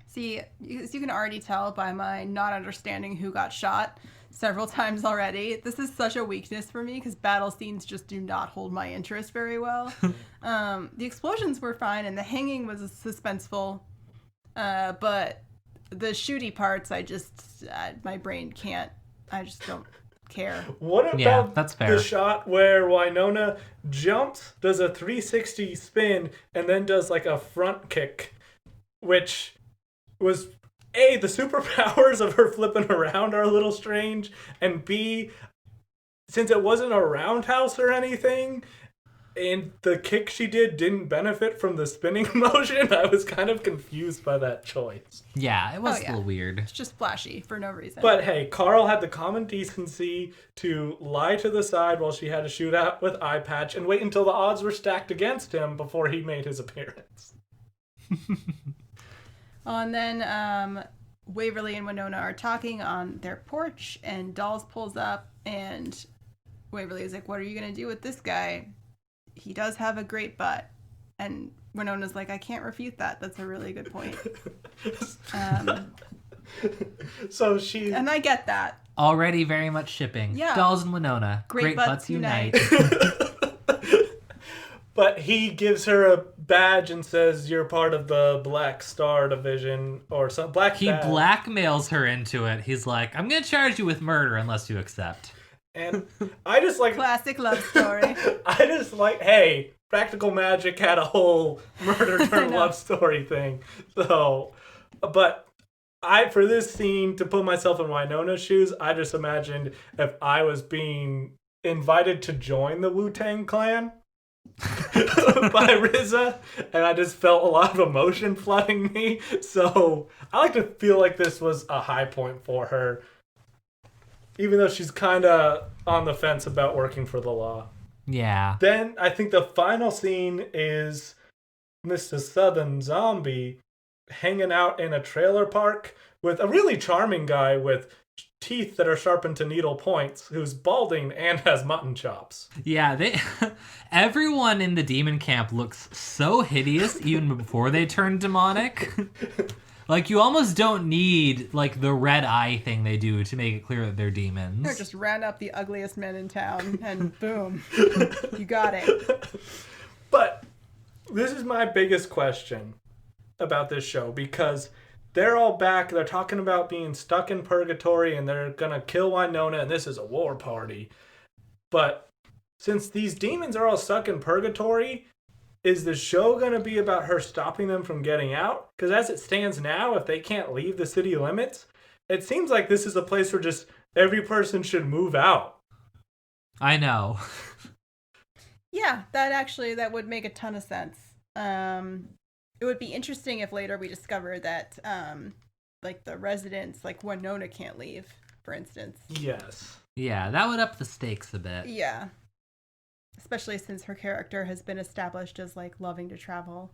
Speaker 2: See, as you can already tell by my not understanding who got shot several times already, this is such a weakness for me because battle scenes just do not hold my interest very well. The explosions were fine and the hanging was suspenseful, but the shooty parts, my brain can't. I just don't care.
Speaker 1: What about
Speaker 3: Yeah, that's fair.
Speaker 1: the shot where Wynonna jumps, does a 360 spin, and then does like a front kick, which was A, the superpowers of her flipping around are a little strange, and B, since it wasn't a roundhouse or anything, and the kick she didn't benefit from the spinning motion, I was kind of confused by that choice.
Speaker 3: Yeah, it was
Speaker 2: Oh, yeah.
Speaker 3: a little weird.
Speaker 2: It's just flashy for no reason.
Speaker 1: But hey, Carl had the common decency to lie to the side while she had a shootout with Eye Patch and wait until the odds were stacked against him before he made his appearance.
Speaker 2: And then Waverly and Wynonna are talking on their porch, and Dolls pulls up, and Waverly is like, what are you going to do with this guy? He does have a great butt. And Wynonna's like, I can't refute that. That's a really good point.
Speaker 1: So she...
Speaker 2: And I get that.
Speaker 3: Already very much shipping.
Speaker 2: Yeah.
Speaker 3: Dolls and Wynonna.
Speaker 2: Great butts unite.
Speaker 1: But he gives her a badge and says, you're part of the Black Star Division, or some Black
Speaker 3: He
Speaker 1: Badge.
Speaker 3: blackmails her into it. He's like, I'm going to charge you with murder unless you accept.
Speaker 1: And I just like...
Speaker 2: Classic love story.
Speaker 1: I just like, hey, Practical Magic had a whole murder turn love story thing. So, but for this scene, to put myself in Wynonna's shoes, I just imagined if I was being invited to join the Wu-Tang Clan by RZA, and I just felt a lot of emotion flooding me. So I like to feel like this was a high point for her, even though she's kind of on the fence about working for the law.
Speaker 3: Yeah.
Speaker 1: Then I think the final scene is Mr. Southern Zombie hanging out in a trailer park with a really charming guy with teeth that are sharpened to needle points, who's balding and has mutton chops.
Speaker 3: Yeah, everyone in the demon camp looks so hideous even before they turn demonic. Like, you almost don't need, like, the red eye thing they do to make it clear that they're demons.
Speaker 2: They're just round up the ugliest men in town, and boom, you got it.
Speaker 1: But this is my biggest question about this show, because they're all back. They're talking about being stuck in purgatory, and they're going to kill Wynonna, and this is a war party. But since these demons are all stuck in purgatory, is the show going to be about her stopping them from getting out? Because as it stands now, if they can't leave the city limits, it seems like this is a place where just every person should move out.
Speaker 3: I know.
Speaker 2: Yeah, that would make a ton of sense. It would be interesting if later we discover that, like, the residents, like, Wynonna can't leave, for instance.
Speaker 1: Yes.
Speaker 3: Yeah, that would up the stakes a bit.
Speaker 2: Yeah. Especially since her character has been established as, like, loving to travel.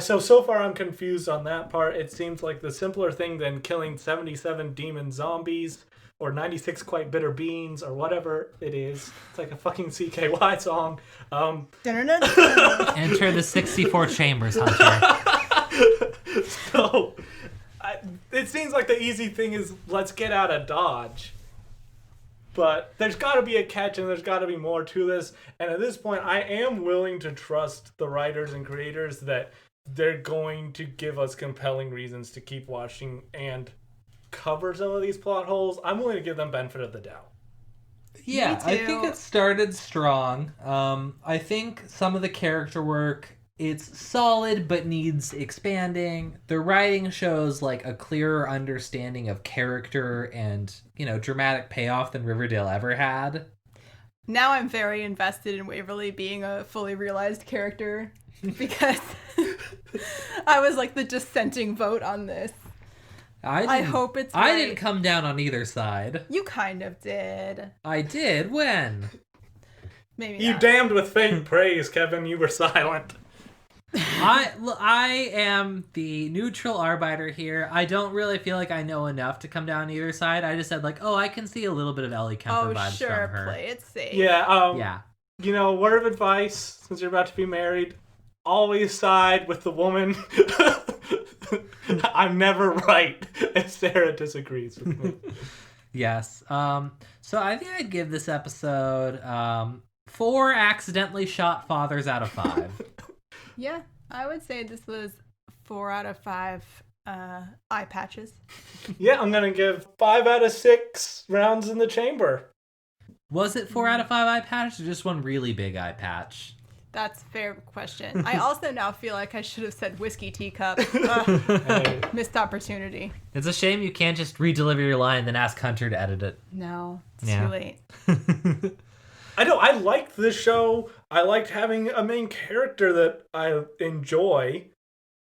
Speaker 1: So far I'm confused on that part. It seems like the simpler thing than killing 77 demon zombies or 96 quite bitter beans or whatever it is. It's like a fucking CKY song.
Speaker 3: Enter the 64 chambers, Hunter.
Speaker 1: So it seems like the easy thing is let's get out of Dodge. But there's got to be a catch, and there's got to be more to this. And at this point, I am willing to trust the writers and creators that they're going to give us compelling reasons to keep watching and cover some of these plot holes. I'm willing to give them benefit of the doubt.
Speaker 3: Yeah, I think it started strong. I think some of the character work, it's solid but needs expanding. The writing shows like a clearer understanding of character and, dramatic payoff than Riverdale ever had.
Speaker 2: Now I'm very invested in Waverly being a fully realized character because I was like the dissenting vote on this. I hope it's right.
Speaker 3: I didn't come down on either side.
Speaker 2: You kind of did.
Speaker 3: I did? When?
Speaker 2: Maybe
Speaker 1: You
Speaker 2: not.
Speaker 1: damned with faint praise, Kevin. You were silent.
Speaker 3: I am the neutral arbiter here. I don't really feel like I know enough to come down either side. I just said I can see a little bit of Ellie Kemper vibes from her.
Speaker 2: Play it safe.
Speaker 1: Yeah. Word of advice, since you're about to be married, always side with the woman. I'm never right if Sarah disagrees with me.
Speaker 3: Yes. So I think I'd give this episode 4 accidentally shot fathers out of 5.
Speaker 2: Yeah, I would say this was 4 out of 5 eye patches.
Speaker 1: Yeah, I'm going to give 5 out of 6 rounds in the chamber.
Speaker 3: Was it 4 out of 5 eye patch or just one really big eye patch?
Speaker 2: That's a fair question. I also now feel like I should have said whiskey teacup. Missed opportunity.
Speaker 3: It's a shame you can't just re-deliver your line and then ask Hunter to edit it.
Speaker 2: No, it's too late.
Speaker 1: I know, I liked this show. I liked having a main character that I enjoy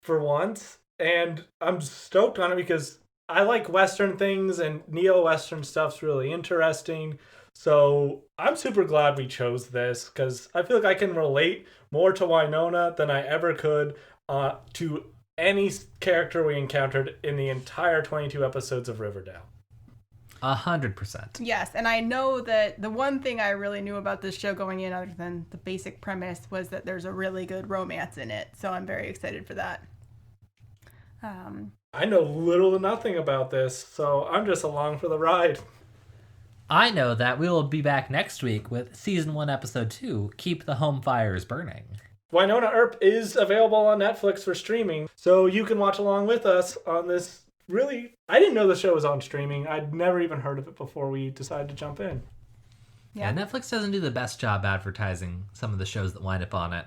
Speaker 1: for once. And I'm stoked on it because I like Western things and neo-Western stuff's really interesting. So I'm super glad we chose this because I feel like I can relate more to Wynonna than I ever could to any character we encountered in the entire 22 episodes of Riverdale.
Speaker 3: 100%.
Speaker 2: Yes, and I know that the one thing I really knew about this show going in, other than the basic premise, was that there's a really good romance in it. So I'm very excited for that.
Speaker 1: I know little to nothing about this, so I'm just along for the ride.
Speaker 3: I know that we will be back next week with Season 1, Episode 2, Keep the Home Fires Burning.
Speaker 1: Wynonna Earp is available on Netflix for streaming, so you can watch along with us on this. Really, I didn't know the show was on streaming. I'd never even heard of it before we decided to jump in.
Speaker 3: Yeah, Netflix doesn't do the best job advertising some of the shows that wind up on it.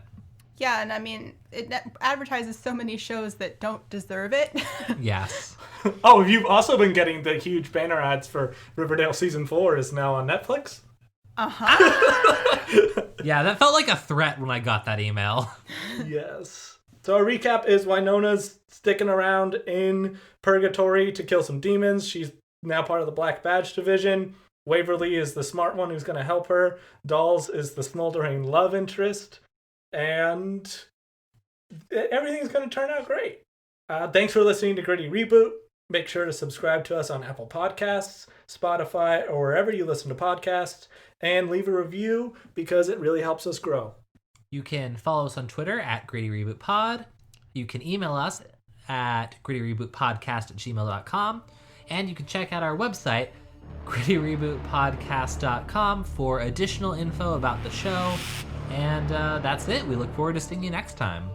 Speaker 2: Yeah, and I mean, it advertises so many shows that don't deserve it.
Speaker 3: Yes.
Speaker 1: Oh, you've also been getting the huge banner ads for Riverdale Season 4 is now on Netflix?
Speaker 2: Uh-huh.
Speaker 3: Yeah, that felt like a threat when I got that email.
Speaker 1: Yes. So our recap is Wynonna's sticking around in Purgatory to kill some demons. She's now part of the Black Badge Division. Waverly is the smart one who's going to help her. Dolls is the smoldering love interest. And everything's going to turn out great. Thanks for listening to Gritty Reboot. Make sure to subscribe to us on Apple Podcasts, Spotify, or wherever you listen to podcasts. And leave a review because it really helps us grow.
Speaker 3: You can follow us on Twitter at Grady Reboot Pod. You can email us at grittyrebootpodcast@gmail.com. And you can check out our website, grittyrebootpodcast.com, for additional info about the show. And that's it. We look forward to seeing you next time.